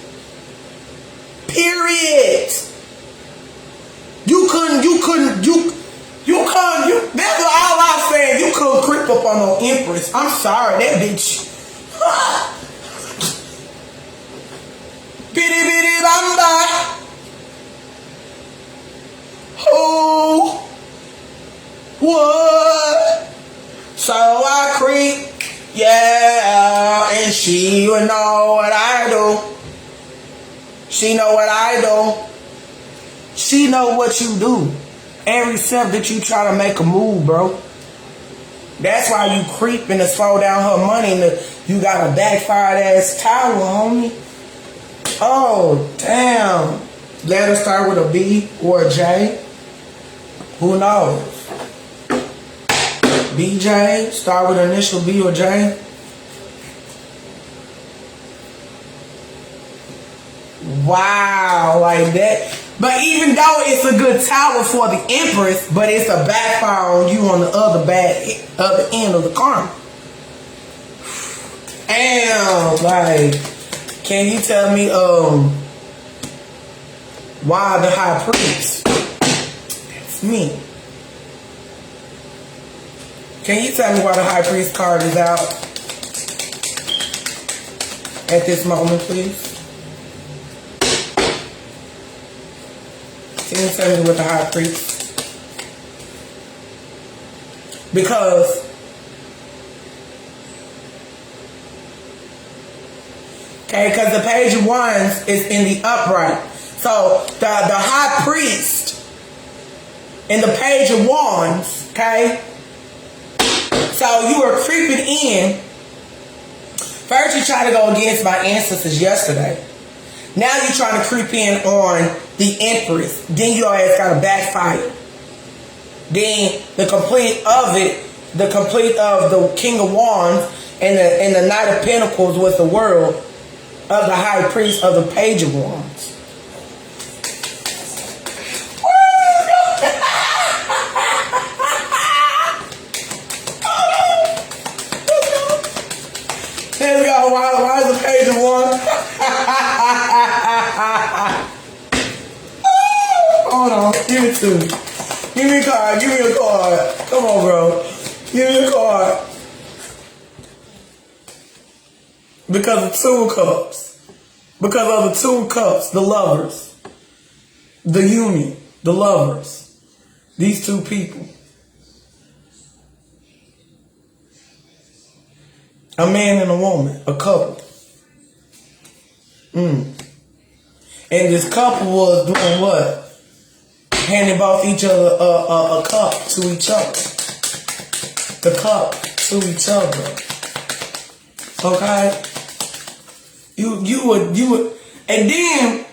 That's all I'm saying. You couldn't creep up on no Empress. I'm sorry, that bitch. Bitty bitty bamba. Who? What? So I creep. Yeah, and she would know what I do. She know what I do. She know what you do. Every step that you try to make a move, bro. That's why you creeping to slow down her money and you got a backfired ass tower, homie. Oh, damn. Let her start with a B or a J. Who knows? BJ, start with initial B or J. Wow, like that. But even though it's a good tower for the Empress, but it's a backfire on you on the other end of the karma. Damn, like, can you tell me why the high priest? That's me. Can you tell me why the high priest card is out at this moment, please? Can you tell me what the high priest? Because the Page of Wands is in the upright. So the high priest in the Page of Wands, okay? So you were creeping in. First you tried to go against my ancestors yesterday. Now you're trying to creep in on the Empress. Then your ass got a backfire. Then the complete of the King of Wands and the Knight of Pentacles was the world of the high priest of the Page of Wands. There we go. Why is the Page of Wands? Hold on. Give it to me. Give me a card. Give me a card. Come on, bro. Give me a card. Because of Two of Cups. Because of the Two of Cups. The lovers. The union. The lovers. These two people. A man and a woman. A couple. And this couple was doing what? Handing both each other a cup to each other. The cup to each other. Okay? You would, and then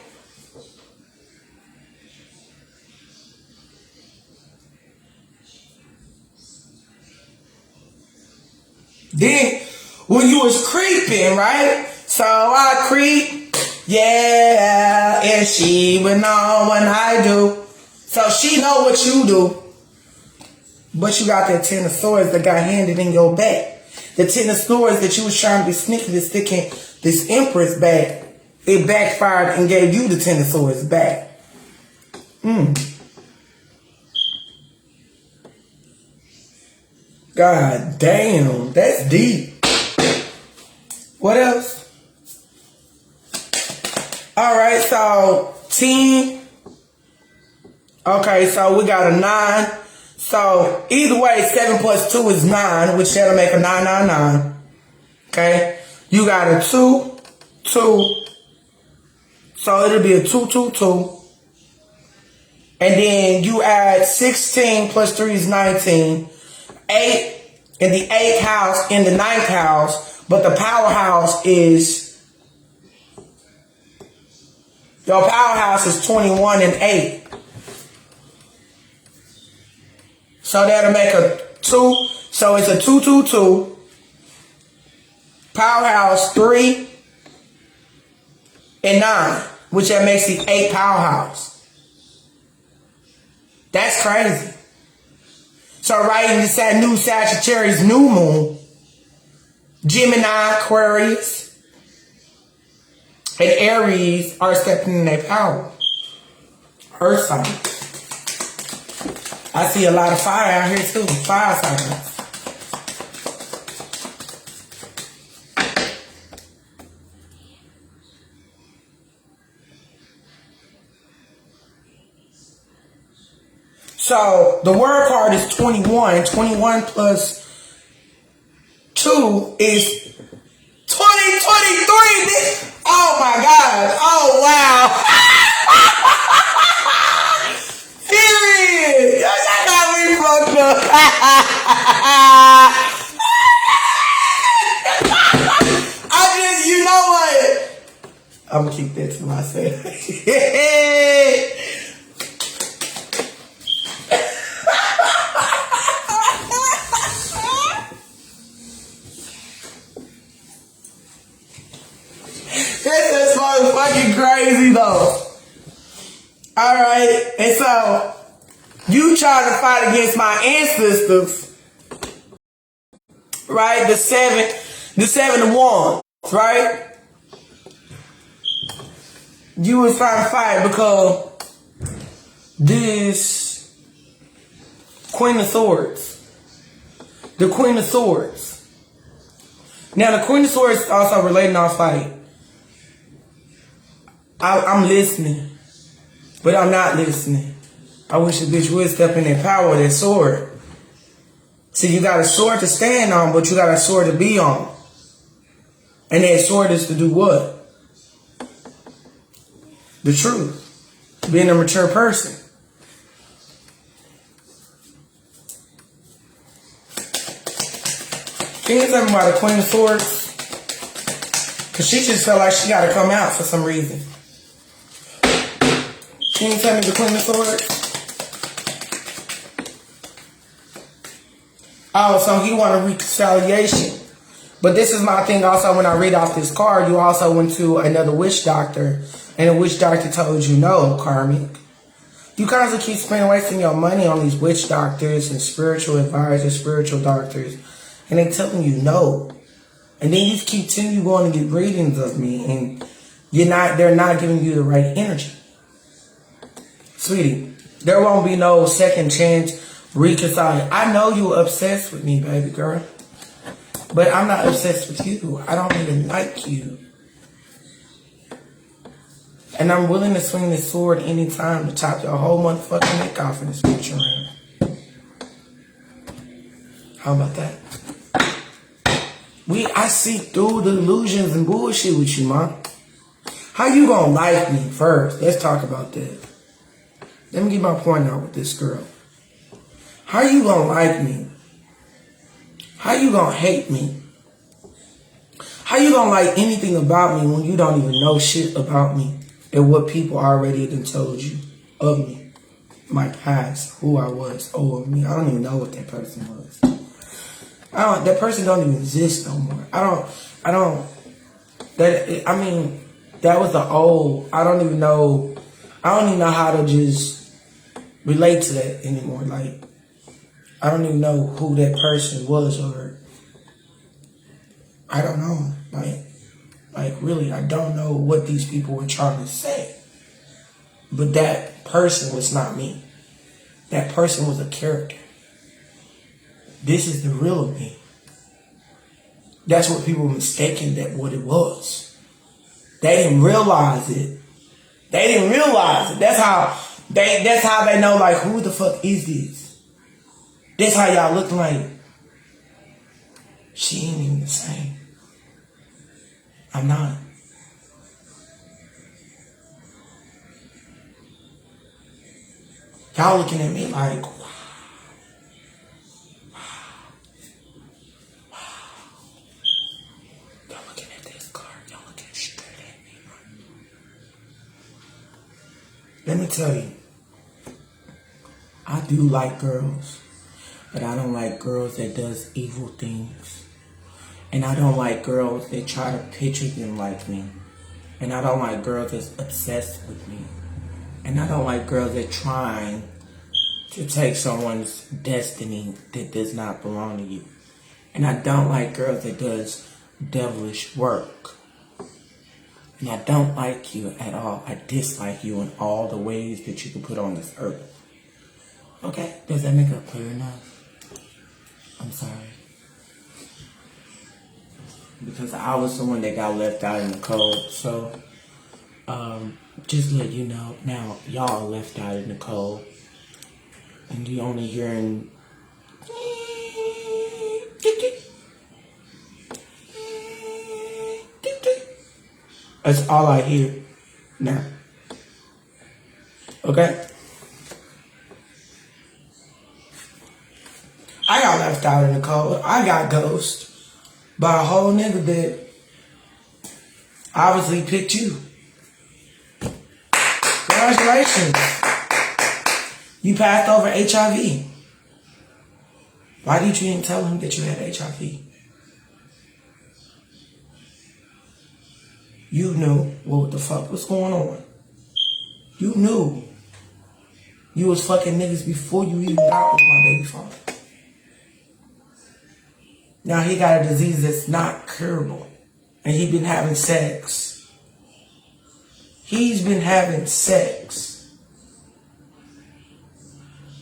when you was creeping, right? So I creep. Yeah, and she would know when I do. So she know what you do. But you got that 10 of swords that got handed in your back. The 10 of swords that you was trying to be sneaky to sticking this empress back. It backfired and gave you the 10 of swords back. God damn, that's deep. What else? Alright, so 10. Okay, so we got a 9. So either way, 7 plus 2 is 9, which that'll make a 999. Okay? You got a 2, 2. So it'll be a 2, 2, 2. And then you add 16 plus 3 is 19. 8 in the 8th house, in the 9th house. But the powerhouse is, your powerhouse is 21 and 8. So that'll make a 2. So it's a 2, 2, 2. Powerhouse 3 and 9, which that makes the 8 powerhouse. That's crazy. So right in this new Sagittarius new moon, Gemini, Aquarius, and Aries are stepping in their power. Earth signs. I see a lot of fire out here too. Fire signs. So the word card is 21. 21 plus 2 is 2023. Oh my God. Oh wow. Period. That got me fucked up. You know what? I'm gonna keep that to myself. This is fucking crazy though. Alright, and so you trying to fight against my ancestors, right? The seven of wands, right? You was trying to fight because this Queen of Swords. The Queen of Swords. Now the Queen of Swords is also relating our fight. I'm listening, but I'm not listening. I wish the bitch would step in that power with that sword. See, you got a sword to stand on, but you got a sword to be on. And that sword is to do what? The truth. Being a mature person. Can you tell me about the Queen of Swords? Because she just felt like she got to come out for some reason. Can you tell me the Queen of Swords? Oh, so he wanted reconciliation. But this is my thing also when I read off this card. You also went to another witch doctor. And the witch doctor told you no, karmic. You constantly keep spending wasting your money on these witch doctors and spiritual advisors, spiritual doctors. And they telling you no. And then you continue going to get readings of me. And they're not giving you the right energy. Sweetie, there won't be no second chance reconciling. I know you're obsessed with me, baby girl. But I'm not obsessed with you. I don't even like you. And I'm willing to swing this sword anytime to chop your whole motherfucking neck off in this future round. How about that? I see through the illusions and bullshit with you, Mom. How you gonna like me first? Let's talk about that. Let me get my point out with this girl. How you gonna like me? How you gonna hate me? How you gonna like anything about me when you don't even know shit about me and what people already done told you of me? My past, who I was, of me. I don't even know what that person was. That person don't even exist no more. That was the old. I don't even know how to just relate to that anymore. Like, I don't even know who that person was, or I don't know. Like really, I don't know what these people were trying to say. But that person was not me. That person was a character. This is the real me. That's what people were mistaken that what it was. They didn't realize it. That's how they know, like, who the fuck is this? That's how y'all look like. She ain't even the same. I'm not. Y'all looking at me like, wow. Y'all looking at this car. Y'all looking straight at me. Let me tell you, I do like girls, but I don't like girls that does evil things. And I don't like girls that try to picture them like me. And I don't like girls that's obsessed with me. And I don't like girls that trying to take someone's destiny that does not belong to you. And I don't like girls that does devilish work. And I don't like you at all. I dislike you in all the ways that you can put on this earth. Okay? Does that make it clear enough? I'm sorry. Because I was the one that got left out in the cold. So, just let you know, now y'all are left out in the cold. And you only hearing that's all I hear now. Okay? I got left out in the cold. I got ghosted by a whole nigga that obviously picked you. Congratulations. You passed over HIV. Why did you even tell him that you had HIV? You knew what the fuck was going on. You knew. You was fucking niggas before you even got with my baby father. Now he got a disease that's not curable. And he been having sex. He's been having sex.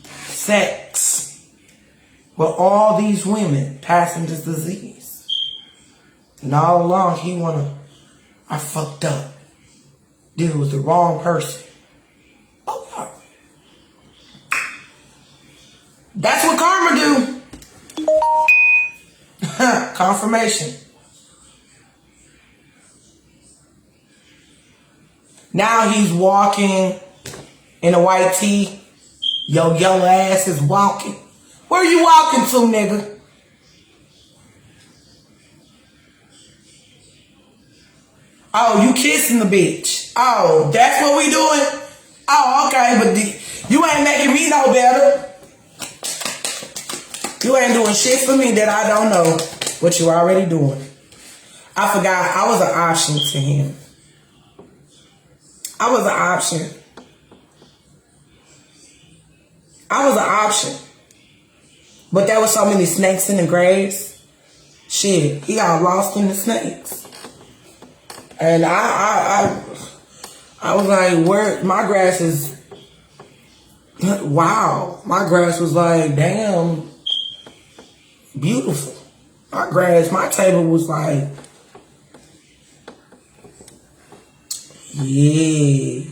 Sex. With all these women passing this disease. And all along he I fucked up. Deal with the wrong person. Oh, yeah. That's what karma do. Confirmation. Now he's walking in a white tee. Your yellow ass is walking. Where you walking to, nigga? Oh, you kissing the bitch. Oh, that's what we doing? Oh, okay, but you ain't making me no better. You ain't doing shit for me that I don't know what you already doing. I forgot I was an option to him. I was an option. I was an option. But there was so many snakes in the graves. Shit, he got lost in the snakes. And I was like, where my grass is, wow. My grass was like, damn, beautiful. My table was like, yeah.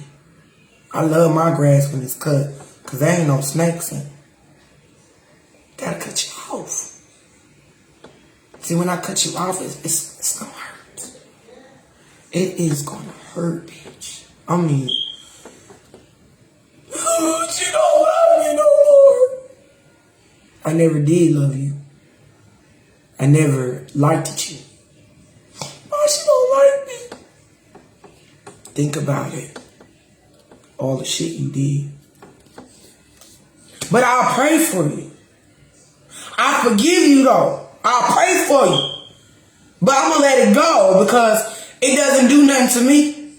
I love my grass when it's cut, because there ain't no snakes in it. Gotta cut you off. See, when I cut you off, it's gonna hurt. It is gonna hurt, bitch. I mean, she don't love me no more. I never did love you. I never liked you. Why she don't like me? Think about it. All the shit you did. But I'll pray for you. I forgive you though. I'll pray for you. But I'm gonna let it go because it doesn't do nothing to me.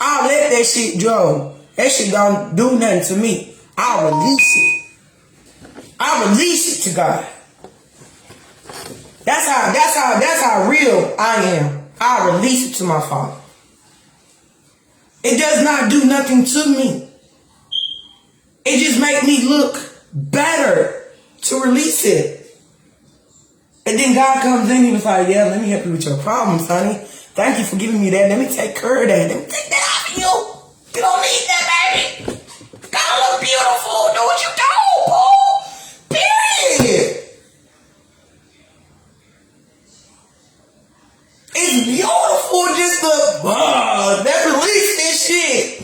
I'll let that shit go. That shit don't do nothing to me. I'll release it. I'll release it to God. That's how real I am. I'll release it to my Father. It does not do nothing to me. It just makes me look better to release it. And then God comes in and was like, yeah, let me help you with your problems, honey. Thank you for giving me that. Let me take care of that. Let me take that off of you. You don't need that, baby. Gotta look beautiful. Do what you do, boo. Period. It's beautiful just to that release this shit.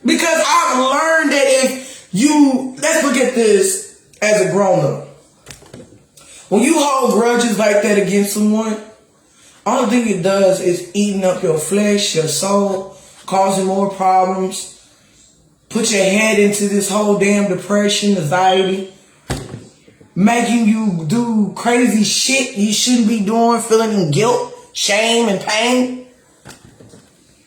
Because I've learned that if you, let's look at this as a grown-up. When you hold grudges like that against someone, only thing it does is eating up your flesh, your soul, causing more problems, put your head into this whole damn depression, anxiety, making you do crazy shit you shouldn't be doing, feeling in guilt, shame, and pain.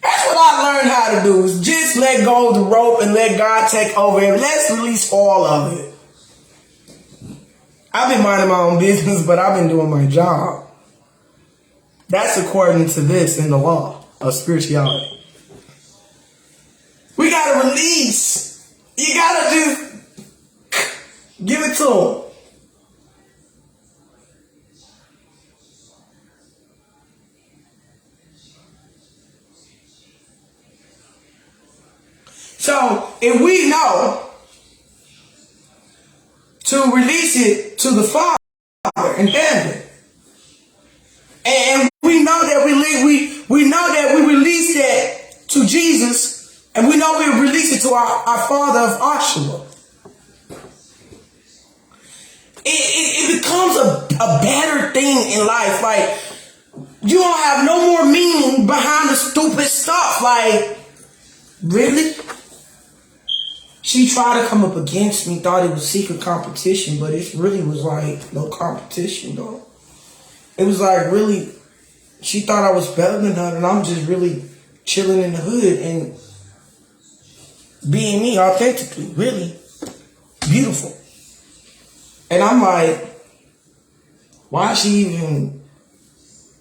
That's what I learned how to do, is just let go of the rope and let God take over it. Let's release all of it. I've been minding my own business, but I've been doing my job. That's according to this in the law of spirituality. We gotta release. You gotta just give it to him. So if we know to release it to the Father in heaven, and we know that we know that we release that to Jesus, and we know we release it to our Father of Oshawa, it becomes a better thing in life. Like, you don't have no more meaning behind the stupid stuff. Like, really? She tried to come up against me, thought it was secret competition, but it really was like no competition, though. It was like, really, she thought I was better than her, and I'm just really chilling in the hood and being me authentically, really beautiful. And I'm like, why is she even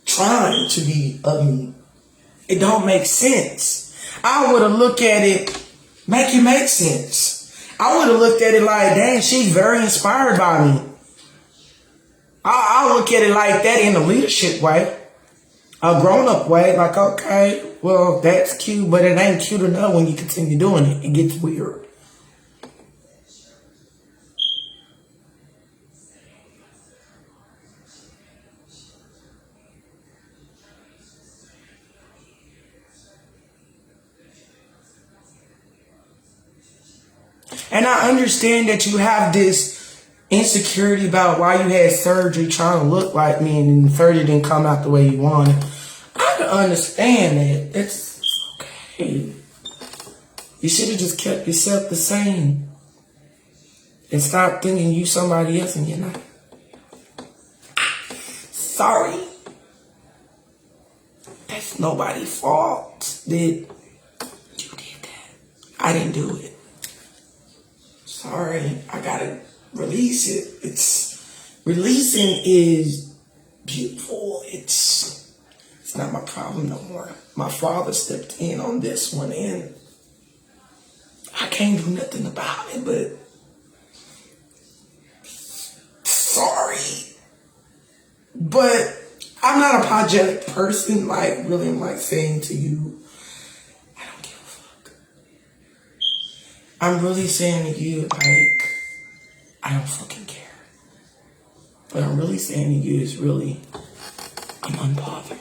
trying to be of me? It don't make sense. I would have looked at it, make it make sense. I would have looked at it like, dang, she's very inspired by me. I look at it like that in a leadership way, a grown-up way. Like, okay, well, that's cute, but it ain't cute enough when you continue doing it. It gets weird. And I understand that you have this insecurity about why you had surgery trying to look like me and the surgery didn't come out the way you wanted. I can understand that. It's okay. You should have just kept yourself the same and stop thinking you somebody else and you're not. Sorry. That's nobody's fault that you did that. I didn't do it. Sorry, I gotta release it. Releasing is beautiful. It's not my problem no more. My Father stepped in on this one, and I can't do nothing about it, but sorry. But I'm not an apologetic person, like, really, I'm like saying to you, I don't give a fuck. I'm really saying to you, like, I don't fucking care. What I'm really saying to you is really, I'm unbothered.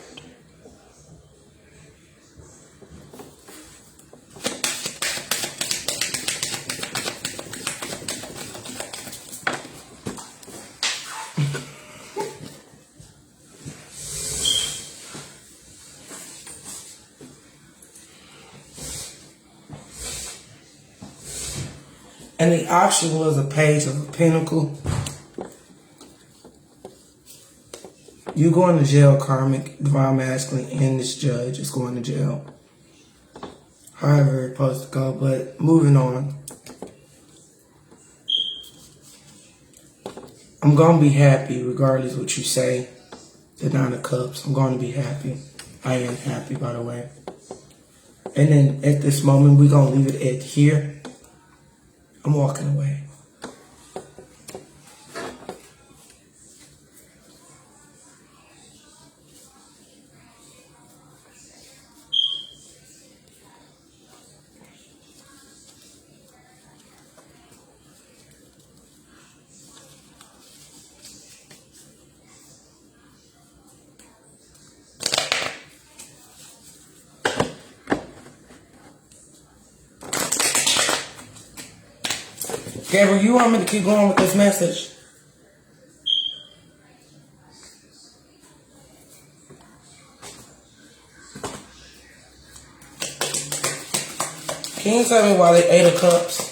And the option was a page of a pentacle. You going to jail, karmic, divine masculine, and this judge is going to jail. however it's supposed to go. But moving on. I'm going to be happy regardless of what you say. The Nine of Cups. I'm going to be happy. I am happy, by the way. And then at this moment, we're going to leave it at here. I'm walking away. Gabriel, you want me to keep going with this message? Can you tell me why they Eight of Cups?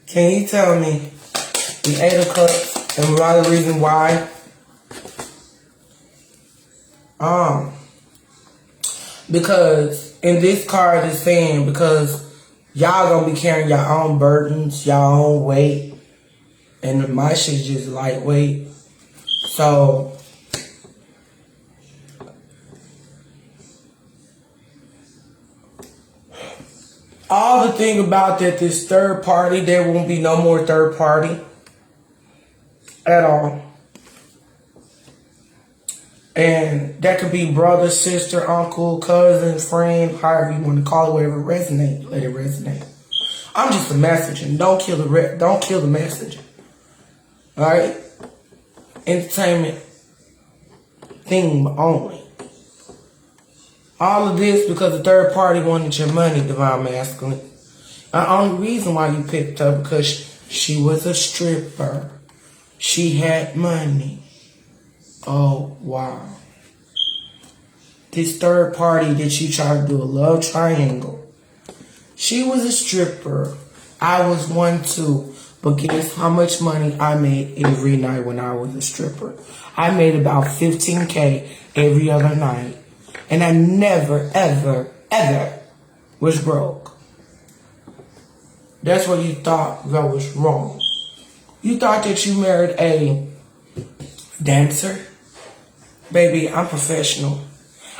Can you tell me the Eight of Cups and why the reason why? Because in this card it's saying because y'all gonna be carrying your own burdens, your own weight, and my shit's just lightweight. So all the thing about that, this third party, there won't be no more third party at all. And that could be brother, sister, uncle, cousin, friend, however you want to call it, whatever resonate, let it resonate. I'm just a messenger. Don't kill the messenger. All right? Entertainment theme only. All of this because the third party wanted your money, Divine Masculine. The only reason why you picked her because she was a stripper. She had money. Oh, wow. This third party that you try to do a love triangle. She was a stripper. I was one too. But guess how much money I made every night when I was a stripper? I made about $15K every other night. And I never, ever, ever was broke. That's what you thought that was wrong. You thought that you married a dancer? Baby, I'm professional.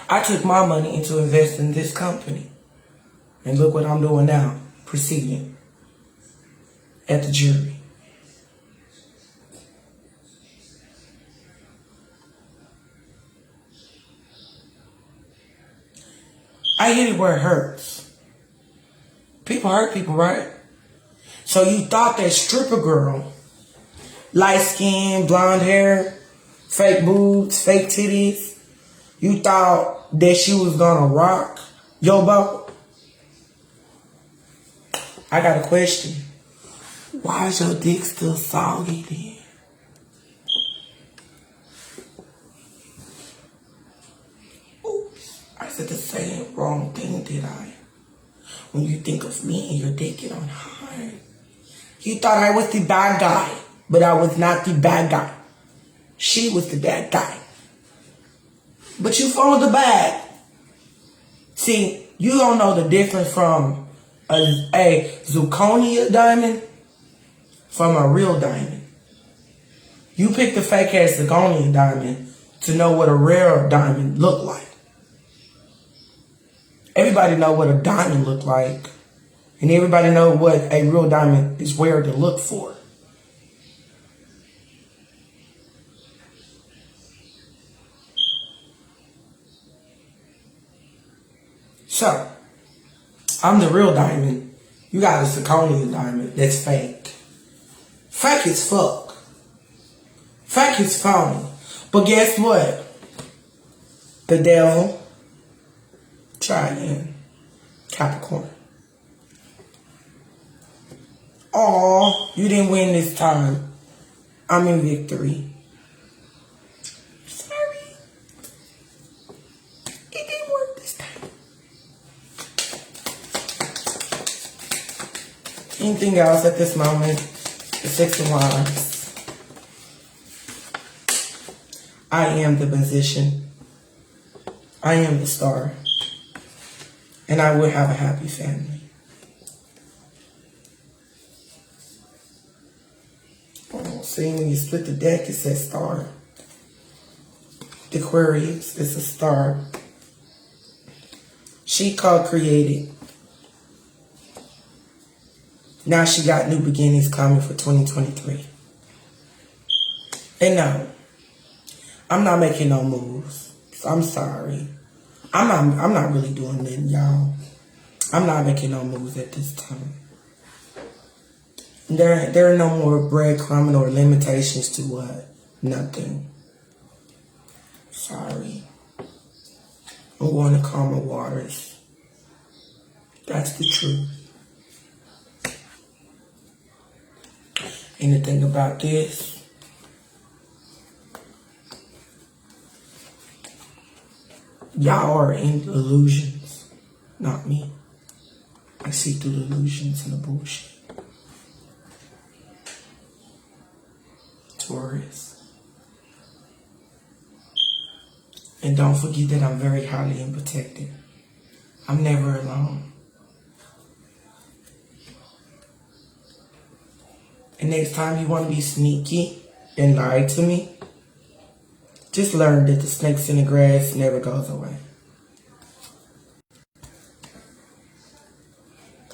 I took my money into investing in this company. And look what I'm doing now. Proceeding at the jury. I hit it where it hurts. People hurt people, right? So you thought that stripper girl, light skin, blonde hair, fake boobs, fake titties, you thought that she was gonna rock your boat? I got a question. Why is your dick still soggy then? I said the same wrong thing, did I? When you think of me and your dick get on hard. You thought I was the bad guy, but I was not the bad guy. She was the bad guy. But you followed the bag. See, you don't know the difference from a zirconia diamond from a real diamond. You picked the fake ass zirconia diamond to know what a rare diamond looked like. Everybody know what a diamond look like. And everybody know what a real diamond is where to look for. So, I'm the real diamond. You got a zirconia diamond that's fake. Fake as fuck. Fake is phony. But guess what? The devil. Try again. Capricorn. Aw, you didn't win this time. I'm in victory. Sorry. It didn't work this time. Anything else at this moment? The Six of Wands. I am the musician. I am the star. And I will have a happy family. Oh, see, when you split the deck, it says star. The Aquarius is a star. She co-created. Now she got new beginnings coming for 2023. And no, I'm not making no moves. I'm sorry. I'm not really doing that, y'all. I'm not making no moves at this time. There are no more breadcrumbing or limitations to what? Nothing. Sorry. I'm going to calmer waters. That's the truth. Anything about this? Y'all are in illusions, not me. I see through the illusions and the bullshit. Taurus. And don't forget that I'm very highly protected. I'm never alone. And next time you want to be sneaky and lie to me, just learn that the snakes in the grass never goes away.